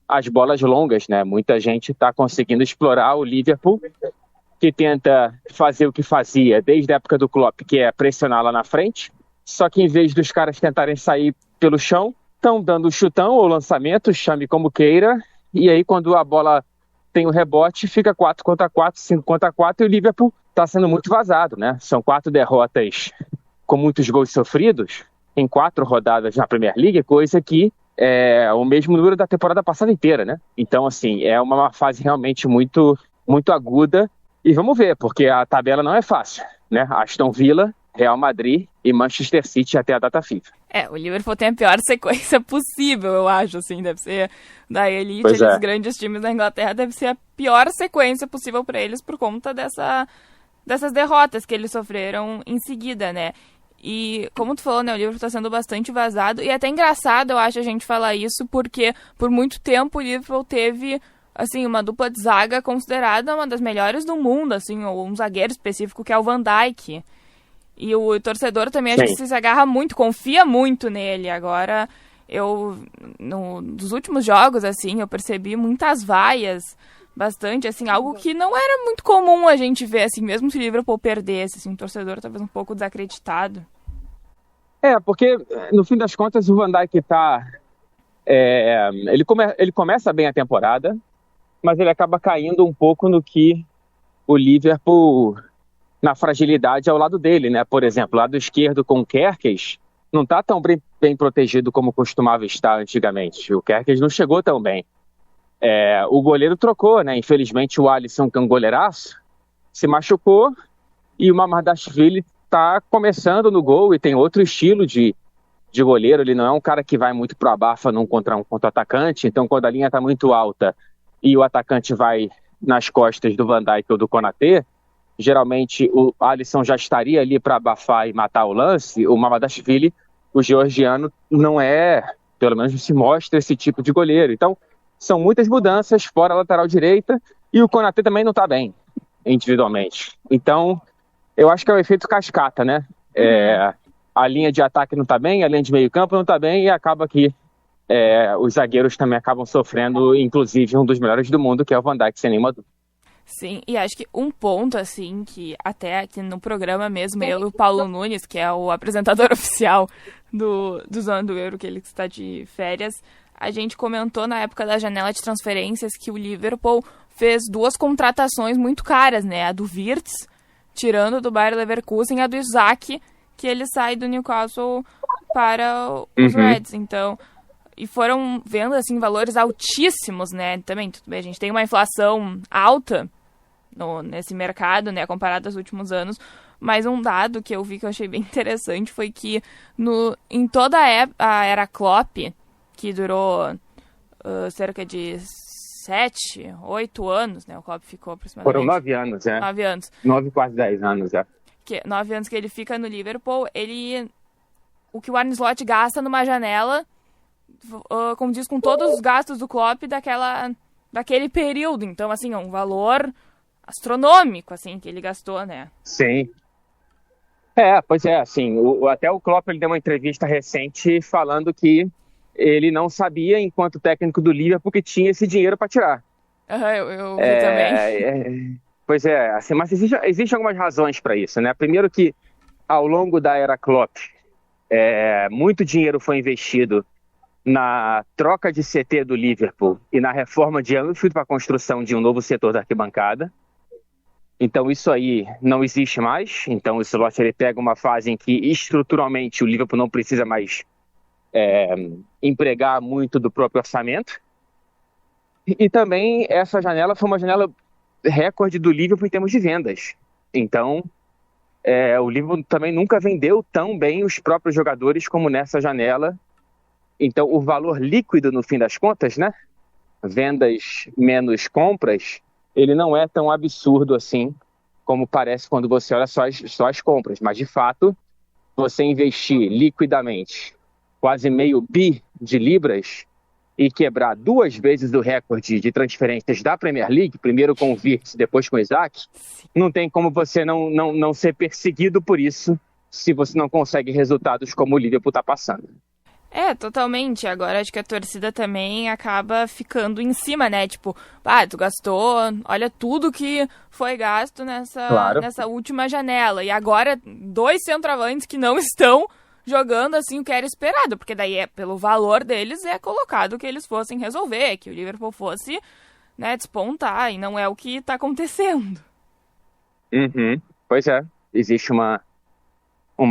[SPEAKER 3] as bolas longas, né? Muita gente está conseguindo explorar o Liverpool, que tenta fazer o que fazia desde a época do Klopp, que é pressionar lá na frente, só que em vez dos caras tentarem sair pelo chão, estão dando chutão ou lançamento, chame como queira, e aí quando a bola tem o rebote, fica 4 contra 4, 5 contra 4, e o Liverpool está sendo muito vazado, né? São 4 derrotas com muitos gols sofridos em 4 rodadas na Premier League, coisa que é o mesmo número da temporada passada inteira, né? Então, assim, é uma fase realmente muito, muito aguda, e vamos ver, porque a tabela não é fácil, né? Aston Villa, Real Madrid e Manchester City até a data FIFA.
[SPEAKER 2] O Liverpool tem a pior sequência possível, eu acho, assim, deve ser da elite, dos grandes times da Inglaterra, deve ser a pior sequência possível para eles por conta dessas derrotas que eles sofreram em seguida, né? E como tu falou, né, o Liverpool está sendo bastante vazado, e é até engraçado, eu acho, a gente falar isso, porque por muito tempo o Liverpool teve, assim, uma dupla de zaga considerada uma das melhores do mundo, assim, ou um zagueiro específico que é o Van Dijk. E o torcedor também acho que se agarra muito, confia muito nele. Agora, nos últimos jogos, assim, eu percebi muitas vaias, bastante, assim, algo que não era muito comum a gente ver, assim, mesmo se o Liverpool perdesse, assim, o torcedor talvez um pouco desacreditado.
[SPEAKER 3] Porque, no fim das contas, o Van Dijk ele começa bem a temporada, mas ele acaba caindo um pouco no que o Liverpool, na fragilidade ao lado dele, né? Por exemplo, lado esquerdo com o Kerkez não está tão bem protegido como costumava estar antigamente. O Kerkez não chegou tão bem. O goleiro trocou, né? Infelizmente o Alisson, que é um goleiraço, se machucou, e o Mamardashvili está começando no gol e tem outro estilo de goleiro. Ele não é um cara que vai muito pro abafa num contra-atacante, então quando a linha está muito alta e o atacante vai nas costas do Van Dijk ou do Konaté, geralmente o Alisson já estaria ali para abafar e matar o lance. O Mamardashvili, o georgiano, não é, pelo menos não se mostra esse tipo de goleiro. Então, são muitas mudanças fora a lateral direita, e o Konaté também não está bem individualmente. Então, eu acho que é o efeito cascata, né? A linha de ataque não está bem, a linha de meio campo não está bem, e acaba que os zagueiros também acabam sofrendo, inclusive um dos melhores do mundo, que é o Van Dijk, sem nenhuma dúvida.
[SPEAKER 2] Sim, e acho que um ponto, assim, que até aqui no programa mesmo, eu e o Paulo Nunes, que é o apresentador oficial do Zona do Euro, que ele está de férias, a gente comentou na época da janela de transferências que o Liverpool fez 2 contratações muito caras, né? A do Wirtz, tirando do Bayer Leverkusen, e a do Isaac, que ele sai do Newcastle para os Reds. Então, e foram vendo, assim, valores altíssimos, né? Também, tudo bem, a gente tem uma inflação alta nesse mercado, né? Comparado aos últimos anos. Mas um dado que eu vi que eu achei bem interessante foi que em toda a era Klopp, que durou cerca de 7, 8 anos, né? O Klopp ficou aproximadamente...
[SPEAKER 3] Foram 9 anos,
[SPEAKER 2] 9 anos.
[SPEAKER 3] 9, quase 10 anos,
[SPEAKER 2] 9 anos que ele fica no Liverpool, o que o Arne Slot gasta numa janela, como diz, com todos os gastos do Klopp daquele período. Então, assim, é um valor astronômico, assim, que ele gastou, né?
[SPEAKER 3] Sim. Pois é, assim, até o Klopp ele deu uma entrevista recente falando que ele não sabia, enquanto técnico do Liverpool, que tinha esse dinheiro para tirar.
[SPEAKER 2] Eu vi também.
[SPEAKER 3] Pois é, assim, mas existem algumas razões para isso, né? Primeiro que, ao longo da era Klopp, muito dinheiro foi investido na troca de CT do Liverpool e na reforma de Anfield para a construção de um novo setor da arquibancada. Então isso aí não existe mais. Então o Slot ele pega uma fase em que estruturalmente o Liverpool não precisa mais empregar muito do próprio orçamento. E também essa janela foi uma janela recorde do Liverpool em termos de vendas. Então o Liverpool também nunca vendeu tão bem os próprios jogadores como nessa janela. Então o valor líquido, no fim das contas, né? Vendas menos compras, ele não é tão absurdo assim como parece quando você olha só as compras. Mas, de fato, você investir liquidamente quase $500 milhões de libras e quebrar 2 vezes o recorde de transferências da Premier League, primeiro com o Wirtz, depois com o Isaac, não tem como você não ser perseguido por isso se você não consegue resultados como o Liverpool está passando.
[SPEAKER 2] Totalmente. Agora acho que a torcida também acaba ficando em cima, né? Tipo, tu gastou, olha tudo que foi gasto nessa última janela. E agora 2 centroavantes que não estão jogando assim o que era esperado. Porque daí, pelo valor deles, é colocado que eles fossem resolver, que o Liverpool fosse, né, despontar. E não é o que está acontecendo.
[SPEAKER 3] Pois é. Existe uma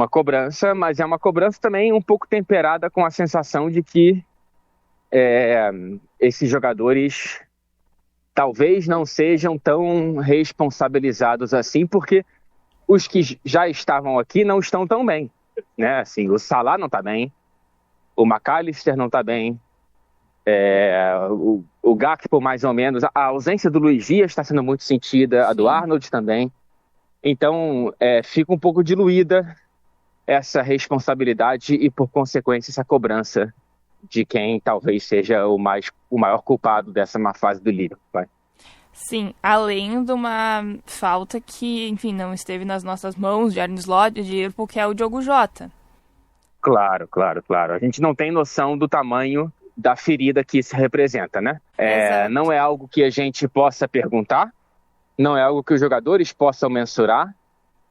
[SPEAKER 3] cobrança, mas é uma cobrança também um pouco temperada com a sensação de que esses jogadores talvez não sejam tão responsabilizados assim, porque os que já estavam aqui não estão tão bem, né? Assim, o Salah não está bem, o McAllister não está bem, o Gakpo mais ou menos, a ausência do Luis Dias está sendo muito sentida, a do Arnold também. Então, fica um pouco diluída essa responsabilidade e, por consequência, essa cobrança de quem talvez seja o maior culpado dessa má fase do Liverpool.
[SPEAKER 2] Sim, além de uma falta que, enfim, não esteve nas nossas mãos de Arne Slot, de Liverpool, que é o Diogo Jota. Claro.
[SPEAKER 3] A gente não tem noção do tamanho da ferida que isso representa, né? Não é algo que a gente possa perguntar, não é algo que os jogadores possam mensurar,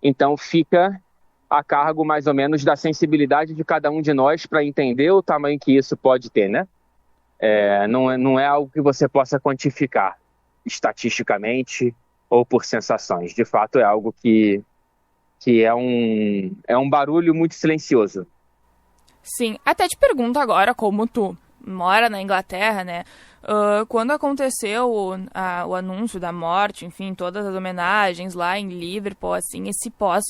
[SPEAKER 3] então fica a cargo mais ou menos da sensibilidade de cada um de nós para entender o tamanho que isso pode ter, né? Não é algo que você possa quantificar estatisticamente ou por sensações. De fato, é algo que é um barulho muito silencioso.
[SPEAKER 2] Sim, até te pergunto agora, como tu mora na Inglaterra, né? Quando aconteceu o anúncio da morte, enfim, todas as homenagens lá em Liverpool, assim, esse pós,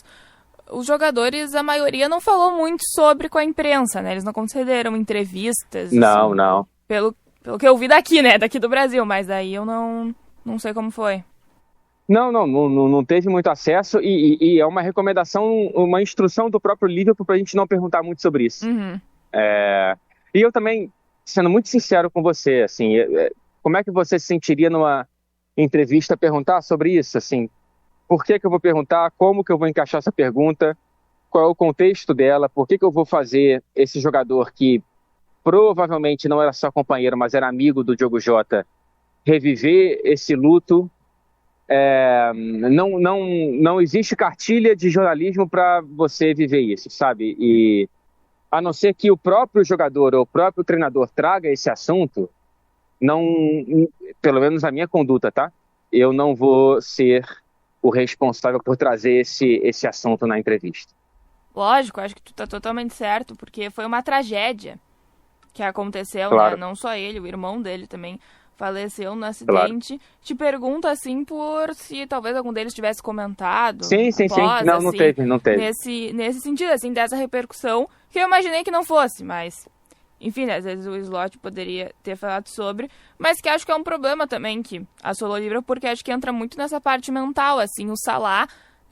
[SPEAKER 2] os jogadores, a maioria não falou muito sobre com a imprensa, né? Eles não concederam entrevistas.
[SPEAKER 3] Não,
[SPEAKER 2] assim,
[SPEAKER 3] não.
[SPEAKER 2] Pelo que eu vi daqui, né? Daqui do Brasil, mas aí eu não Não sei como foi.
[SPEAKER 3] Não teve muito acesso e é uma recomendação, uma instrução do próprio Liverpool para a gente não perguntar muito sobre isso.
[SPEAKER 2] Uhum.
[SPEAKER 3] E eu também, sendo muito sincero com você, assim, como é que você se sentiria numa entrevista perguntar sobre isso? Assim, por que eu vou perguntar? Como que eu vou encaixar essa pergunta? Qual é o contexto dela? Por que eu vou fazer esse jogador que provavelmente não era só companheiro, mas era amigo do Diogo Jota, reviver esse luto? Não existe cartilha de jornalismo para você viver isso, sabe? E a não ser que o próprio jogador ou o próprio treinador traga esse assunto, pelo menos na minha conduta, tá? Eu não vou ser o responsável por trazer esse assunto na entrevista.
[SPEAKER 2] Lógico, acho que tu tá totalmente certo, porque foi uma tragédia que aconteceu,
[SPEAKER 3] Claro.
[SPEAKER 2] né? Não só ele, o irmão dele também faleceu no acidente.
[SPEAKER 3] Claro.
[SPEAKER 2] Te pergunto, assim, por se talvez algum deles tivesse comentado.
[SPEAKER 3] Sim.
[SPEAKER 2] Após,
[SPEAKER 3] Não,
[SPEAKER 2] assim,
[SPEAKER 3] não teve.
[SPEAKER 2] Nesse sentido, assim, dessa repercussão, que eu imaginei que não fosse, mas... Enfim, né, às vezes o Slot poderia ter falado sobre, mas que acho que é um problema também que assolou o Liverpool, porque acho que entra muito nessa parte mental, assim, o Salah,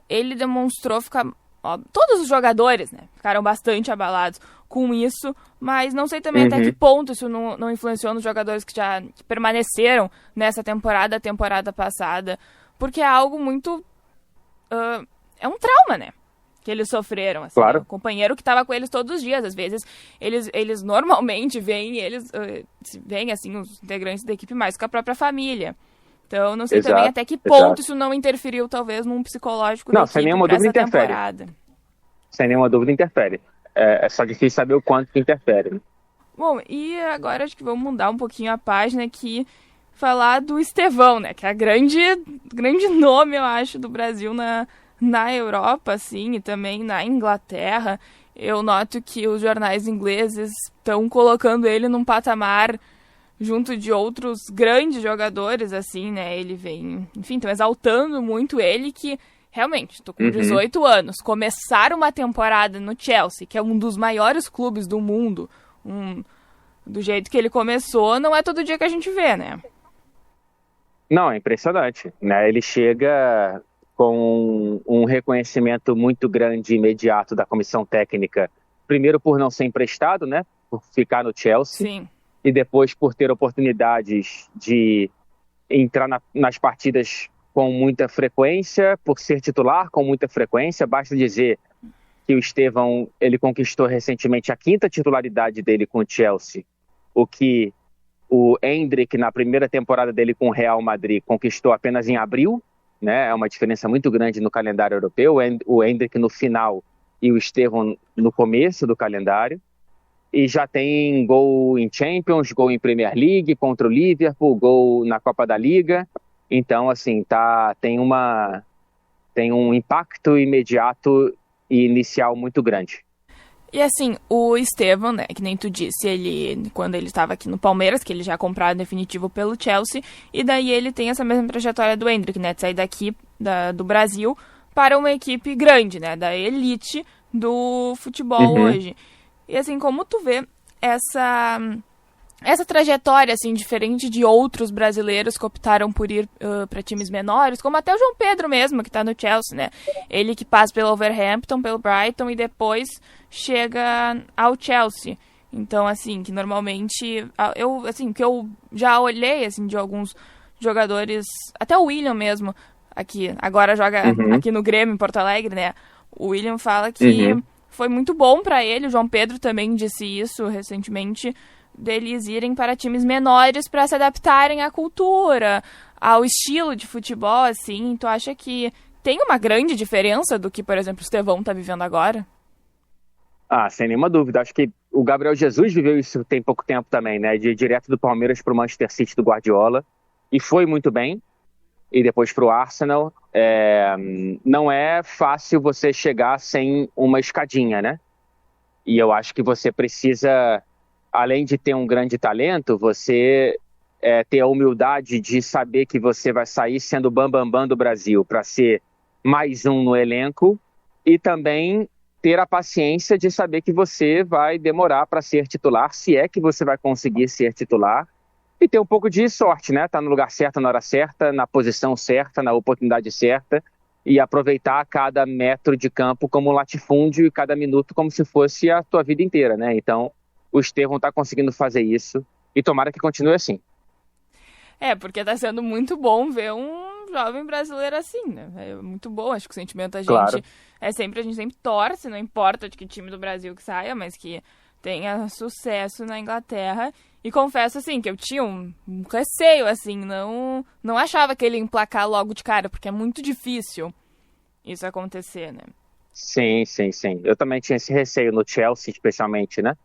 [SPEAKER 2] ele demonstrou ficar... Ó, todos os jogadores, né, ficaram bastante abalados com isso, mas não sei também até que ponto isso não influenciou nos jogadores que já permaneceram nessa temporada, a temporada passada, porque é algo muito... é um trauma, né? Que eles sofreram, assim,
[SPEAKER 3] Claro.
[SPEAKER 2] O companheiro que estava com eles todos os dias, às vezes eles normalmente veem assim, os integrantes da equipe mais com a própria família. Então, não sei também até que ponto isso não interferiu, talvez, num psicológico da equipe
[SPEAKER 3] sem nenhuma dúvida interfere.
[SPEAKER 2] Temporada.
[SPEAKER 3] Sem nenhuma dúvida interfere. É só difícil saber o quanto que interfere. Né?
[SPEAKER 2] Bom, e agora acho que vamos mudar um pouquinho a página aqui, falar do Estevão, né? Que é a grande nome, eu acho, do Brasil na Europa, assim, e também na Inglaterra. Eu noto que os jornais ingleses estão colocando ele num patamar junto de outros grandes jogadores, assim, né? Ele vem, enfim, estão exaltando muito ele, que realmente, tô com 18 anos, começar uma temporada no Chelsea, que é um dos maiores clubes do mundo, do jeito que ele começou, não é todo dia que a gente vê, né?
[SPEAKER 3] Não, é impressionante, né? Ele chega com um reconhecimento muito grande e imediato da comissão técnica, primeiro por não ser emprestado, né? Por ficar no Chelsea.
[SPEAKER 2] Sim.
[SPEAKER 3] E depois por ter oportunidades de entrar nas partidas com muita frequência, por ser titular com muita frequência. Basta dizer que o Estevão, ele conquistou recentemente a 5ª titularidade dele com o Chelsea, o que o Endrick, na primeira temporada dele com o Real Madrid, conquistou apenas em abril, né? É uma diferença muito grande no calendário europeu, o Endrick no final e o Estevão no começo do calendário. E já tem gol em Champions, gol em Premier League contra o Liverpool, gol na Copa da Liga. Então, assim, tem um impacto imediato e inicial muito grande.
[SPEAKER 2] E assim, o Estevão, né, que nem tu disse, quando ele estava aqui no Palmeiras, que ele já comprado definitivo pelo Chelsea, e daí ele tem essa mesma trajetória do Endrick, né, de sair daqui do Brasil para uma equipe grande, né, da elite do futebol hoje. E assim, como tu vê essa trajetória, assim, diferente de outros brasileiros que optaram por ir para times menores, como até o João Pedro mesmo, que está no Chelsea, né? Ele que passa pelo Wolverhampton, pelo Brighton e depois chega ao Chelsea. Então, assim, que normalmente... que eu já olhei, assim, de alguns jogadores, até o William mesmo, aqui, agora joga aqui no Grêmio, em Porto Alegre, né? O William fala que foi muito bom para ele, o João Pedro também disse isso recentemente, deles irem para times menores para se adaptarem à cultura, ao estilo de futebol, assim. Tu acha que tem uma grande diferença do que, por exemplo, o Estevão tá vivendo agora?
[SPEAKER 3] Sem nenhuma dúvida. Acho que o Gabriel Jesus viveu isso tem pouco tempo também, né? De ir direto do Palmeiras para o Manchester City do Guardiola. E foi muito bem. E depois para o Arsenal. Não é fácil você chegar sem uma escadinha, né? E eu acho que você precisa... Além de ter um grande talento, você ter a humildade de saber que você vai sair sendo o bambambam do Brasil para ser mais um no elenco e também ter a paciência de saber que você vai demorar para ser titular, se é que você vai conseguir ser titular, E ter um pouco de sorte, né? Tá no lugar certo, na hora certa, na posição certa, na oportunidade certa, e aproveitar cada metro de campo como um latifúndio e cada minuto como se fosse a tua vida inteira, né? Então, o Estevão está conseguindo fazer isso e tomara que continue assim.
[SPEAKER 2] Porque tá sendo muito bom ver um jovem brasileiro assim, né? É muito bom, acho que o sentimento da gente
[SPEAKER 3] Claro.
[SPEAKER 2] a gente sempre torce, não importa de que time do Brasil que saia, mas que tenha sucesso na Inglaterra. E confesso, assim, que eu tinha um receio, assim, não achava que ele ia emplacar logo de cara, porque é muito difícil isso acontecer, né?
[SPEAKER 3] Sim. Eu também tinha esse receio no Chelsea, especialmente, né?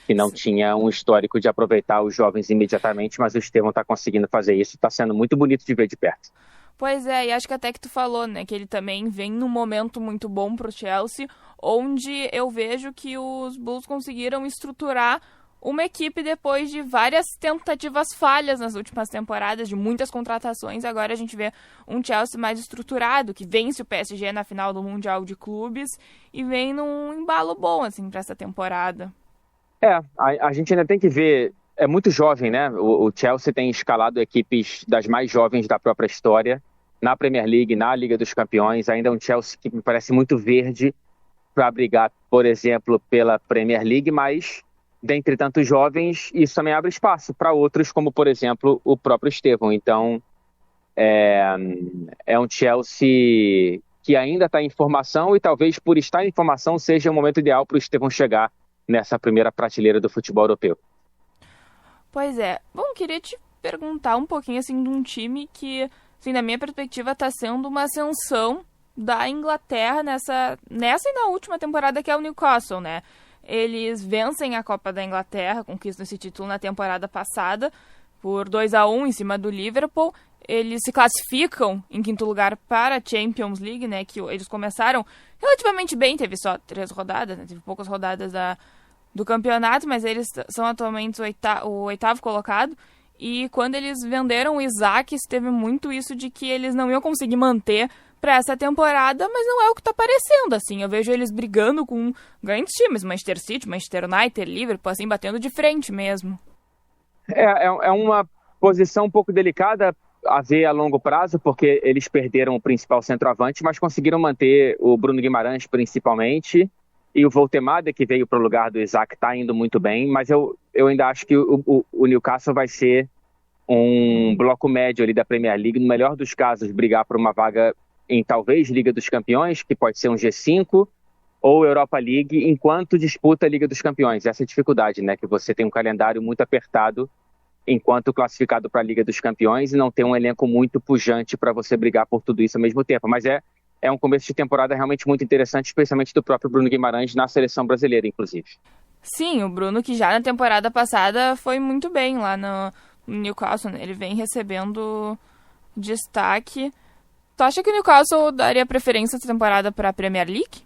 [SPEAKER 3] Que não tinha um histórico de aproveitar os jovens imediatamente, mas o Estevão está conseguindo fazer isso, está sendo muito bonito de ver de perto.
[SPEAKER 2] Pois é, e acho que até que tu falou, né, que ele também vem num momento muito bom pro Chelsea, onde eu vejo que os Blues conseguiram estruturar uma equipe depois de várias tentativas falhas nas últimas temporadas, de muitas contratações. Agora a gente vê um Chelsea mais estruturado, que vence o PSG na final do Mundial de Clubes e vem num embalo bom, assim, pra essa temporada.
[SPEAKER 3] A gente ainda tem que ver, é muito jovem, né? O Chelsea tem escalado equipes das mais jovens da própria história, na Premier League, na Liga dos Campeões, ainda é um Chelsea que me parece muito verde para brigar, por exemplo, pela Premier League, mas dentre tantos jovens, isso também abre espaço para outros, como, por exemplo, o próprio Estevão. Então, é um Chelsea que ainda está em formação e talvez por estar em formação seja o momento ideal para o Estevão chegar nessa primeira prateleira do futebol europeu.
[SPEAKER 2] Pois é. Bom, queria te perguntar um pouquinho, assim, de um time que, assim, na minha perspectiva, está sendo uma ascensão da Inglaterra nessa e na última temporada, que é o Newcastle, né? Eles vencem a Copa da Inglaterra, conquistam esse título na temporada passada, por 2-1 em cima do Liverpool. Eles se classificam em quinto lugar para a Champions League, né? Que eles começaram relativamente bem, teve só 3 rodadas, né? Teve poucas rodadas do campeonato, mas eles são atualmente o oitavo colocado. E quando eles venderam o Isaac, teve muito isso de que eles não iam conseguir manter para essa temporada, mas não é o que tá parecendo, assim. Eu vejo eles brigando com grandes times, Manchester City, Manchester United, Liverpool, assim, batendo de frente mesmo.
[SPEAKER 3] É uma posição um pouco delicada a ver a longo prazo, porque eles perderam o principal centroavante, mas conseguiram manter o Bruno Guimarães principalmente, e o Voltemade, que veio para o lugar do Isaac, está indo muito bem, mas eu ainda acho que o Newcastle vai ser um bloco médio ali da Premier League, no melhor dos casos, brigar por uma vaga em talvez Liga dos Campeões, que pode ser um G5, ou Europa League, enquanto disputa a Liga dos Campeões. Essa é a dificuldade, né? Que você tem um calendário muito apertado enquanto classificado para a Liga dos Campeões e não tem um elenco muito pujante para você brigar por tudo isso ao mesmo tempo. Mas é um começo de temporada realmente muito interessante, especialmente do próprio Bruno Guimarães na seleção brasileira, inclusive.
[SPEAKER 2] Sim, o Bruno, que já na temporada passada foi muito bem lá no Newcastle, né? Ele vem recebendo destaque. Tu acha que o Newcastle daria preferência essa temporada para a Premier League?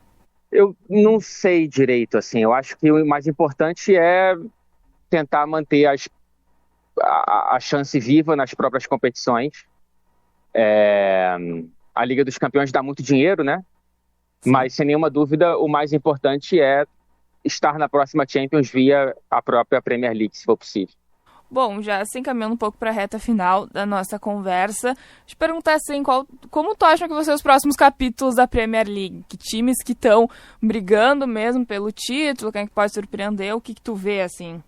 [SPEAKER 3] Eu não sei direito, assim. Eu acho que o mais importante é tentar manter a chance viva nas próprias competições. A Liga dos Campeões dá muito dinheiro, né? Sim. Mas, sem nenhuma dúvida, o mais importante é estar na próxima Champions via a própria Premier League, se for possível.
[SPEAKER 2] Bom, já se encaminhando um pouco para a reta final da nossa conversa, te perguntar assim, como tu acha que vão ser os próximos capítulos da Premier League? Que times que estão brigando mesmo pelo título, quem é que pode surpreender? O que tu vê, assim?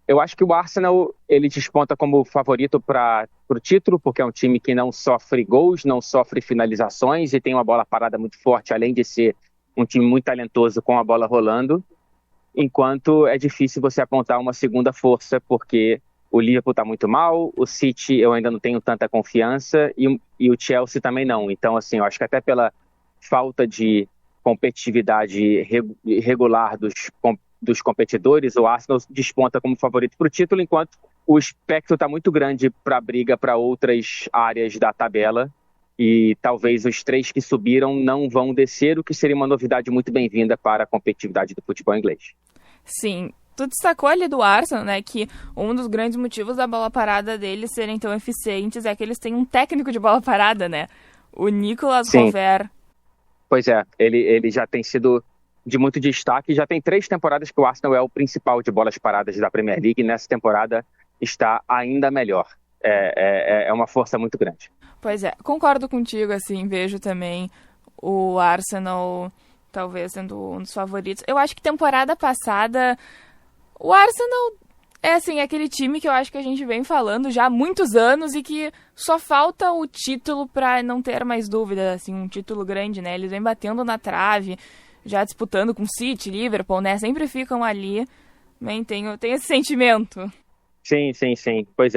[SPEAKER 3] Eu acho que o Arsenal, ele desponta como favorito para o título, porque é um time que não sofre gols, não sofre finalizações e tem uma bola parada muito forte, além de ser um time muito talentoso com a bola rolando. Enquanto é difícil você apontar uma segunda força, porque o Liverpool está muito mal, o City eu ainda não tenho tanta confiança e o Chelsea também não. Então, assim, eu acho que até pela falta de competitividade regular dos competidores, o Arsenal desponta como favorito para o título, enquanto o espectro está muito grande para a briga para outras áreas da tabela. E talvez os 3 que subiram não vão descer, o que seria uma novidade muito bem-vinda para a competitividade do futebol inglês.
[SPEAKER 2] Sim, tu destacou ali do Arsenal, né, que um dos grandes motivos da bola parada deles serem tão eficientes é que eles têm um técnico de bola parada, né, o Nicolas Rovert.
[SPEAKER 3] Pois é, ele já tem sido de muito destaque, já tem 3 temporadas que o Arsenal é o principal de bolas paradas da Premier League, e nessa temporada está ainda melhor. É uma força muito grande.
[SPEAKER 2] Pois é, concordo contigo, assim, vejo também o Arsenal talvez sendo um dos favoritos. Eu acho que temporada passada o Arsenal é assim, aquele time que eu acho que a gente vem falando já há muitos anos e que só falta o título para não ter mais dúvida, assim, um título grande, né? Eles vêm batendo na trave, já disputando com City, Liverpool, né? Sempre ficam ali. Bem, tenho esse sentimento.
[SPEAKER 3] Sim. Pois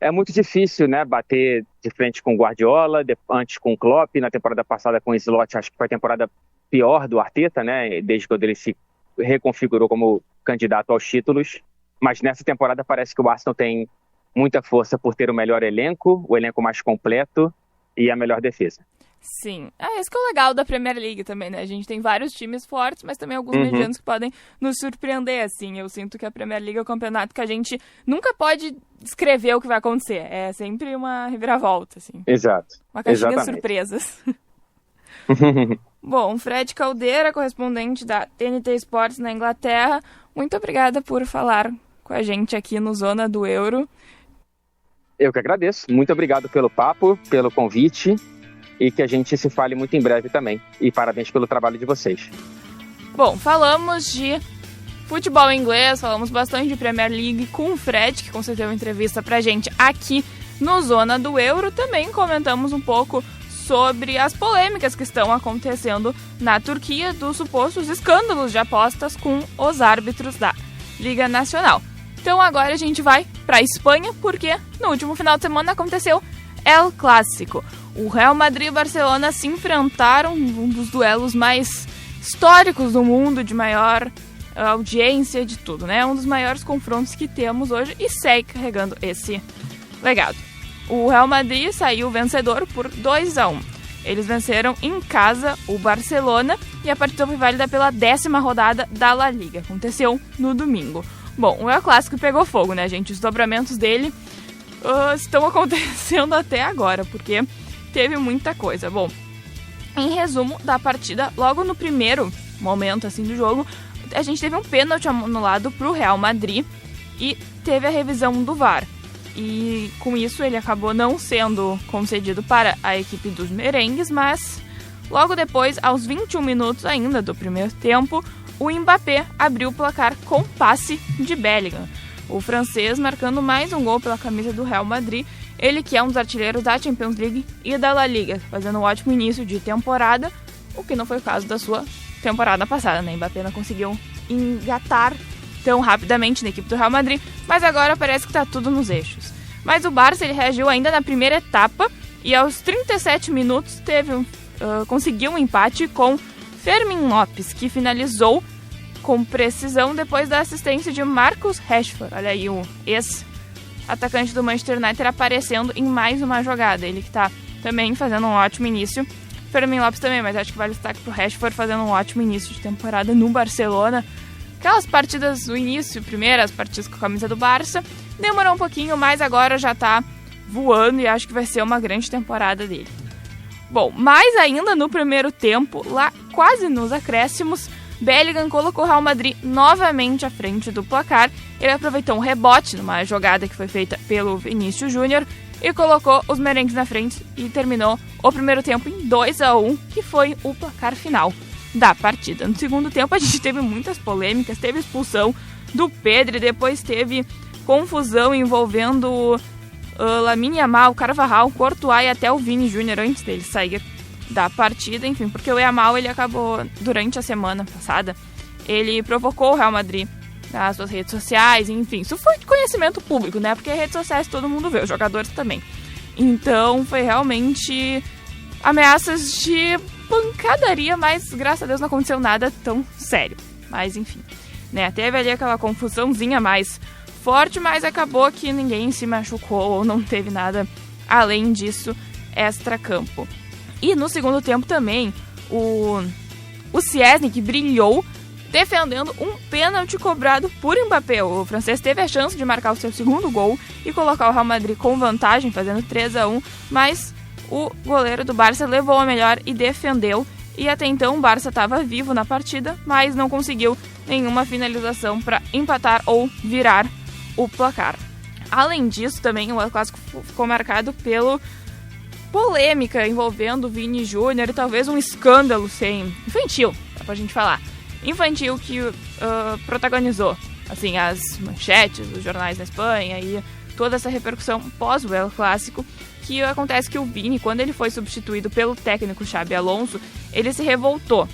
[SPEAKER 3] é muito difícil, né, bater de frente com o Guardiola, antes com o Klopp, na temporada passada com o Slot, acho que foi a temporada pior do Arteta, né, desde quando ele se reconfigurou como candidato aos títulos, mas nessa temporada parece que o Arsenal tem muita força por ter o melhor elenco, o elenco mais completo e a melhor defesa.
[SPEAKER 2] Sim, esse que é o legal da Premier League também, né? A gente tem vários times fortes, mas também alguns medianos que podem nos surpreender, assim. Eu sinto que a Premier League é um campeonato que a gente nunca pode descrever o que vai acontecer. É sempre uma reviravolta, assim.
[SPEAKER 3] Exato.
[SPEAKER 2] Uma caixinha
[SPEAKER 3] Exatamente.
[SPEAKER 2] de surpresas. Bom, Fred Caldeira, correspondente da TNT Sports na Inglaterra, muito obrigada por falar com a gente aqui no Zona do Euro.
[SPEAKER 3] Eu que agradeço. Muito obrigado pelo papo, pelo convite. E que a gente se fale muito em breve também. E parabéns pelo trabalho de vocês.
[SPEAKER 2] Bom, falamos de futebol inglês, falamos bastante de Premier League com o Fred, que concedeu uma entrevista pra gente aqui no Zona do Euro. Também comentamos um pouco sobre as polêmicas que estão acontecendo na Turquia, dos supostos escândalos de apostas com os árbitros da Liga Nacional. Então agora a gente vai pra Espanha, porque no último final de semana aconteceu El Clássico. O Real Madrid e o Barcelona se enfrentaram, um dos duelos mais históricos do mundo, de maior audiência, de tudo, né? Um dos maiores confrontos que temos hoje e segue carregando esse legado. O Real Madrid saiu vencedor por 2-1. Eles venceram em casa o Barcelona e a partida foi válida pela 10ª rodada da La Liga. Aconteceu no domingo. Bom, o El Clássico pegou fogo, né, gente? Os dobramentos dele estão acontecendo até agora, porque teve muita coisa. Bom, em resumo da partida, logo no primeiro momento assim do jogo, a gente teve um pênalti anulado pro Real Madrid e teve a revisão do VAR. E com isso ele acabou não sendo concedido para a equipe dos merengues, mas logo depois, aos 21 minutos ainda do primeiro tempo, o Mbappé abriu o placar com passe de Bellingham. O francês marcando mais um gol pela camisa do Real Madrid, ele que é um dos artilheiros da Champions League e da La Liga, fazendo um ótimo início de temporada, o que não foi o caso da sua temporada passada, né? Mbappé não conseguiu engatar tão rapidamente na equipe do Real Madrid, mas agora parece que está tudo nos eixos. Mas o Barça ele reagiu ainda na primeira etapa e aos 37 minutos conseguiu um empate com Fermín López, que finalizou com precisão depois da assistência de Marcus Rashford. Olha aí o ex-atacante do Manchester United aparecendo em mais uma jogada. Ele que está também fazendo um ótimo início. Fermín López também, mas acho que vale destaque pro Rashford fazendo um ótimo início de temporada no Barcelona. Aquelas partidas do início, primeiras partidas com a camisa do Barça, demorou um pouquinho, mas agora já tá voando e acho que vai ser uma grande temporada dele. Bom, mais ainda no primeiro tempo, lá quase nos acréscimos, Bellingham colocou o Real Madrid novamente à frente do placar. Ele aproveitou um rebote numa jogada que foi feita pelo Vinícius Júnior e colocou os merengues na frente e terminou o primeiro tempo em 2-1, que foi o placar final da partida. No segundo tempo a gente teve muitas polêmicas, teve expulsão do Pedri, depois teve confusão envolvendo Lamine Yamal, Carvajal, Courtois e até o Vini Júnior antes dele sair da partida, enfim, porque o Yamal ele acabou, durante a semana passada, ele provocou o Real Madrid nas suas redes sociais, enfim, isso foi de conhecimento público, né, porque as redes sociais todo mundo vê, os jogadores também. Então foi realmente ameaças de pancadaria, mas graças a Deus não aconteceu nada tão sério, mas enfim, né, teve ali aquela confusãozinha mais forte, mas acabou que ninguém se machucou ou não teve nada além disso extra-campo. E no segundo tempo também, o Szczęsny brilhou defendendo um pênalti cobrado por Mbappé. O francês teve a chance de marcar o seu segundo gol e colocar o Real Madrid com vantagem, fazendo 3-1, mas o goleiro do Barça levou a melhor e defendeu. E até então o Barça estava vivo na partida, mas não conseguiu nenhuma finalização para empatar ou virar o placar. Além disso, também o clássico ficou marcado pela polêmica envolvendo o Vini Júnior e talvez um escândalo infantil, dá pra gente falar. Infantil que protagonizou assim, as manchetes dos jornais na Espanha e toda essa repercussão pós o El Clássico, que acontece que o Vini, quando ele foi substituído pelo técnico Xabi Alonso, ele se revoltou.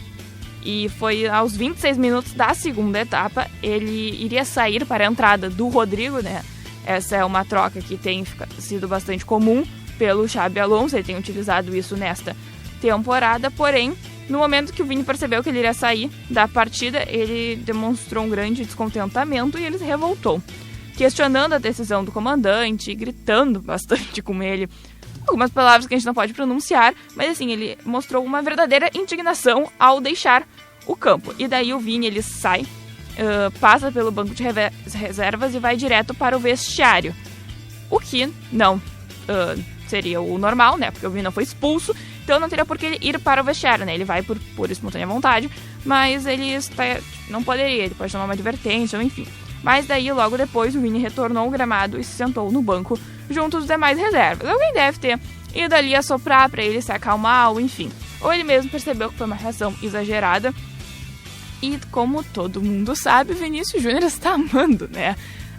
[SPEAKER 2] E foi aos 26 minutos da segunda etapa, ele iria sair para a entrada do Rodrigo, né? Essa é uma troca que tem sido bastante comum pelo Xabi Alonso, ele tem utilizado isso nesta temporada, porém, no momento que o Vini percebeu que ele iria sair da partida, ele demonstrou um grande descontentamento e ele se revoltou, questionando a decisão do comandante, gritando bastante com ele, algumas palavras que a gente não pode pronunciar, mas assim, ele mostrou uma verdadeira indignação ao deixar o campo. E daí o Vini, ele sai, passa pelo banco de reservas e vai direto para o vestiário. O que não seria o normal, né? Porque o Vini não foi expulso, então não teria por que ele ir para o vestiário, né? Ele vai por espontânea vontade, mas ele não poderia, ele pode tomar uma advertência, ou enfim. Mas daí, logo depois, o Vini retornou ao gramado e se sentou no banco junto aos demais reservas. Alguém deve ter ido ali assoprar para ele se acalmar, ou enfim. Ou ele mesmo percebeu que foi uma reação exagerada. E como todo mundo sabe, o Vinícius Júnior está amando, né?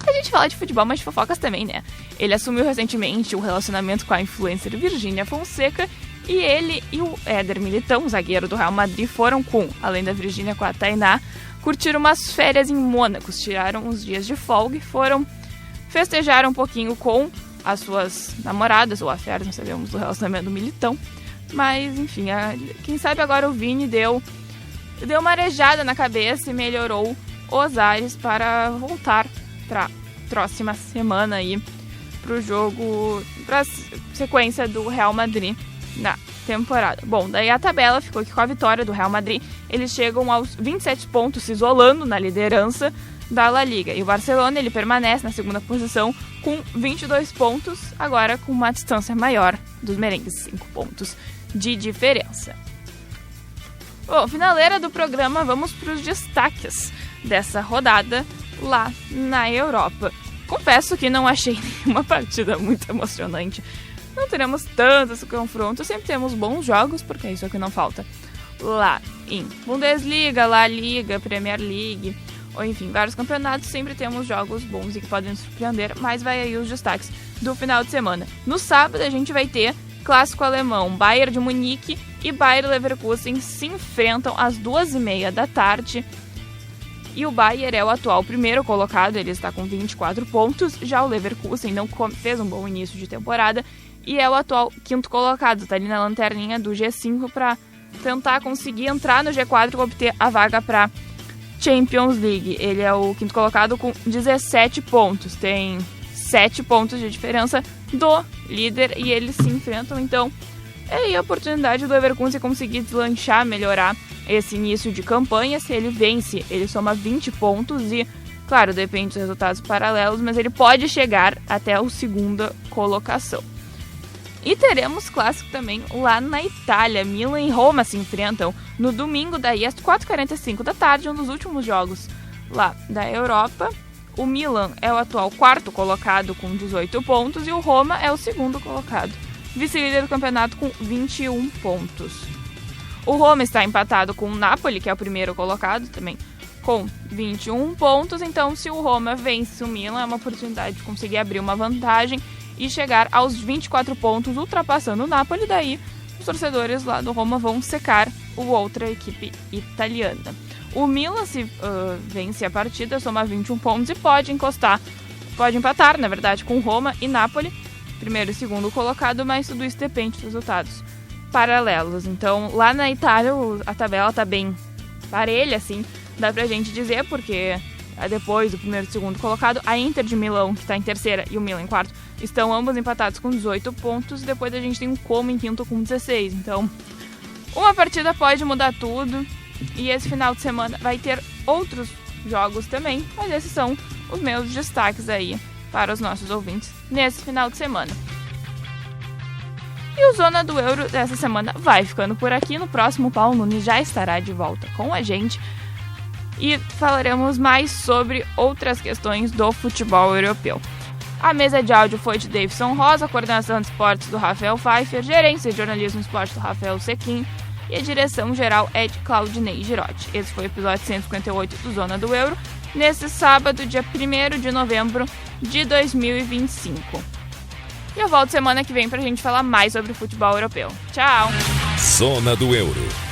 [SPEAKER 2] A gente fala de futebol, mas de fofocas também, né? Ele assumiu recentemente o relacionamento com a influencer Virgínia Fonseca e ele e o Éder Militão, zagueiro do Real Madrid, foram além da Virgínia, com a Tainá, curtiram umas férias em Mônaco, tiraram uns dias de folga e foram festejar um pouquinho com as suas namoradas, ou afés, não sabemos do relacionamento do Militão. Mas, enfim, quem sabe agora o Vini deu uma arejada na cabeça e melhorou os ares para voltar para próxima semana aí pro jogo, pra sequência do Real Madrid na temporada. Bom, daí a tabela ficou aqui com a vitória do Real Madrid. Eles chegam aos 27 pontos, se isolando na liderança da La Liga. E o Barcelona, ele permanece na segunda posição com 22 pontos, agora com uma distância maior dos merengues, 5 pontos de diferença. Bom, finaleira do programa, vamos para os destaques dessa rodada lá na Europa. Confesso que não achei nenhuma partida muito emocionante. Não teremos tantos confrontos, sempre temos bons jogos, porque é isso que não falta. Lá em Bundesliga, La Liga, Premier League, ou enfim, vários campeonatos, sempre temos jogos bons e que podem nos surpreender, mas vai aí os destaques do final de semana. No sábado a gente vai ter clássico alemão, Bayern de Munique e Bayer Leverkusen se enfrentam às 2h30 da tarde. E o Bayern é o atual primeiro colocado, ele está com 24 pontos. Já o Leverkusen não fez um bom início de temporada e é o atual quinto colocado, está ali na lanterninha do G5 para tentar conseguir entrar no G4 e obter a vaga para Champions League. Ele é o quinto colocado com 17 pontos, tem 7 pontos de diferença do líder e eles se enfrentam, então é aí a oportunidade do Leverkusen conseguir deslanchar, melhorar esse início de campanha. Se ele vence, ele soma 20 pontos e, claro, depende dos resultados paralelos, mas ele pode chegar até a segunda colocação. E teremos clássico também lá na Itália. Milan e Roma se enfrentam no domingo, daí às 4h45 da tarde, um dos últimos jogos lá da Europa. O Milan é o atual quarto colocado com 18 pontos e o Roma é o segundo colocado, vice-líder do campeonato com 21 pontos. O Roma está empatado com o Napoli, que é o primeiro colocado, também com 21 pontos. Então, se o Roma vence o Milan, é uma oportunidade de conseguir abrir uma vantagem e chegar aos 24 pontos, ultrapassando o Napoli. Daí, os torcedores lá do Roma vão secar a outra equipe italiana. O Milan, se vence a partida, soma 21 pontos e pode empatar, na verdade, com Roma e Napoli, primeiro e segundo colocado, mas tudo isso depende dos resultados paralelos. Então, lá na Itália, a tabela tá bem parelha, assim, dá pra gente dizer, porque depois do primeiro e segundo colocado, a Inter de Milão, que está em terceira, e o Milan em quarto, estão ambos empatados com 18 pontos, e depois a gente tem um Como em quinto com 16. Então, uma partida pode mudar tudo, e esse final de semana vai ter outros jogos também, mas esses são os meus destaques aí para os nossos ouvintes nesse final de semana. E o Zona do Euro dessa semana vai ficando por aqui. No próximo, o Paulo Nunes já estará de volta com a gente. e falaremos mais sobre outras questões do futebol europeu. A mesa de áudio foi de Davidson Rosa, coordenação de esportes do Rafael Pfeiffer, gerência de jornalismo e esporte do Rafael Sequin e a direção geral é de Claudinei Girotti. Esse foi o episódio 158 do Zona do Euro, nesse sábado, dia 1º de novembro de 2025. E eu volto semana que vem pra gente falar mais sobre o futebol europeu. Tchau!
[SPEAKER 1] Zona do Euro.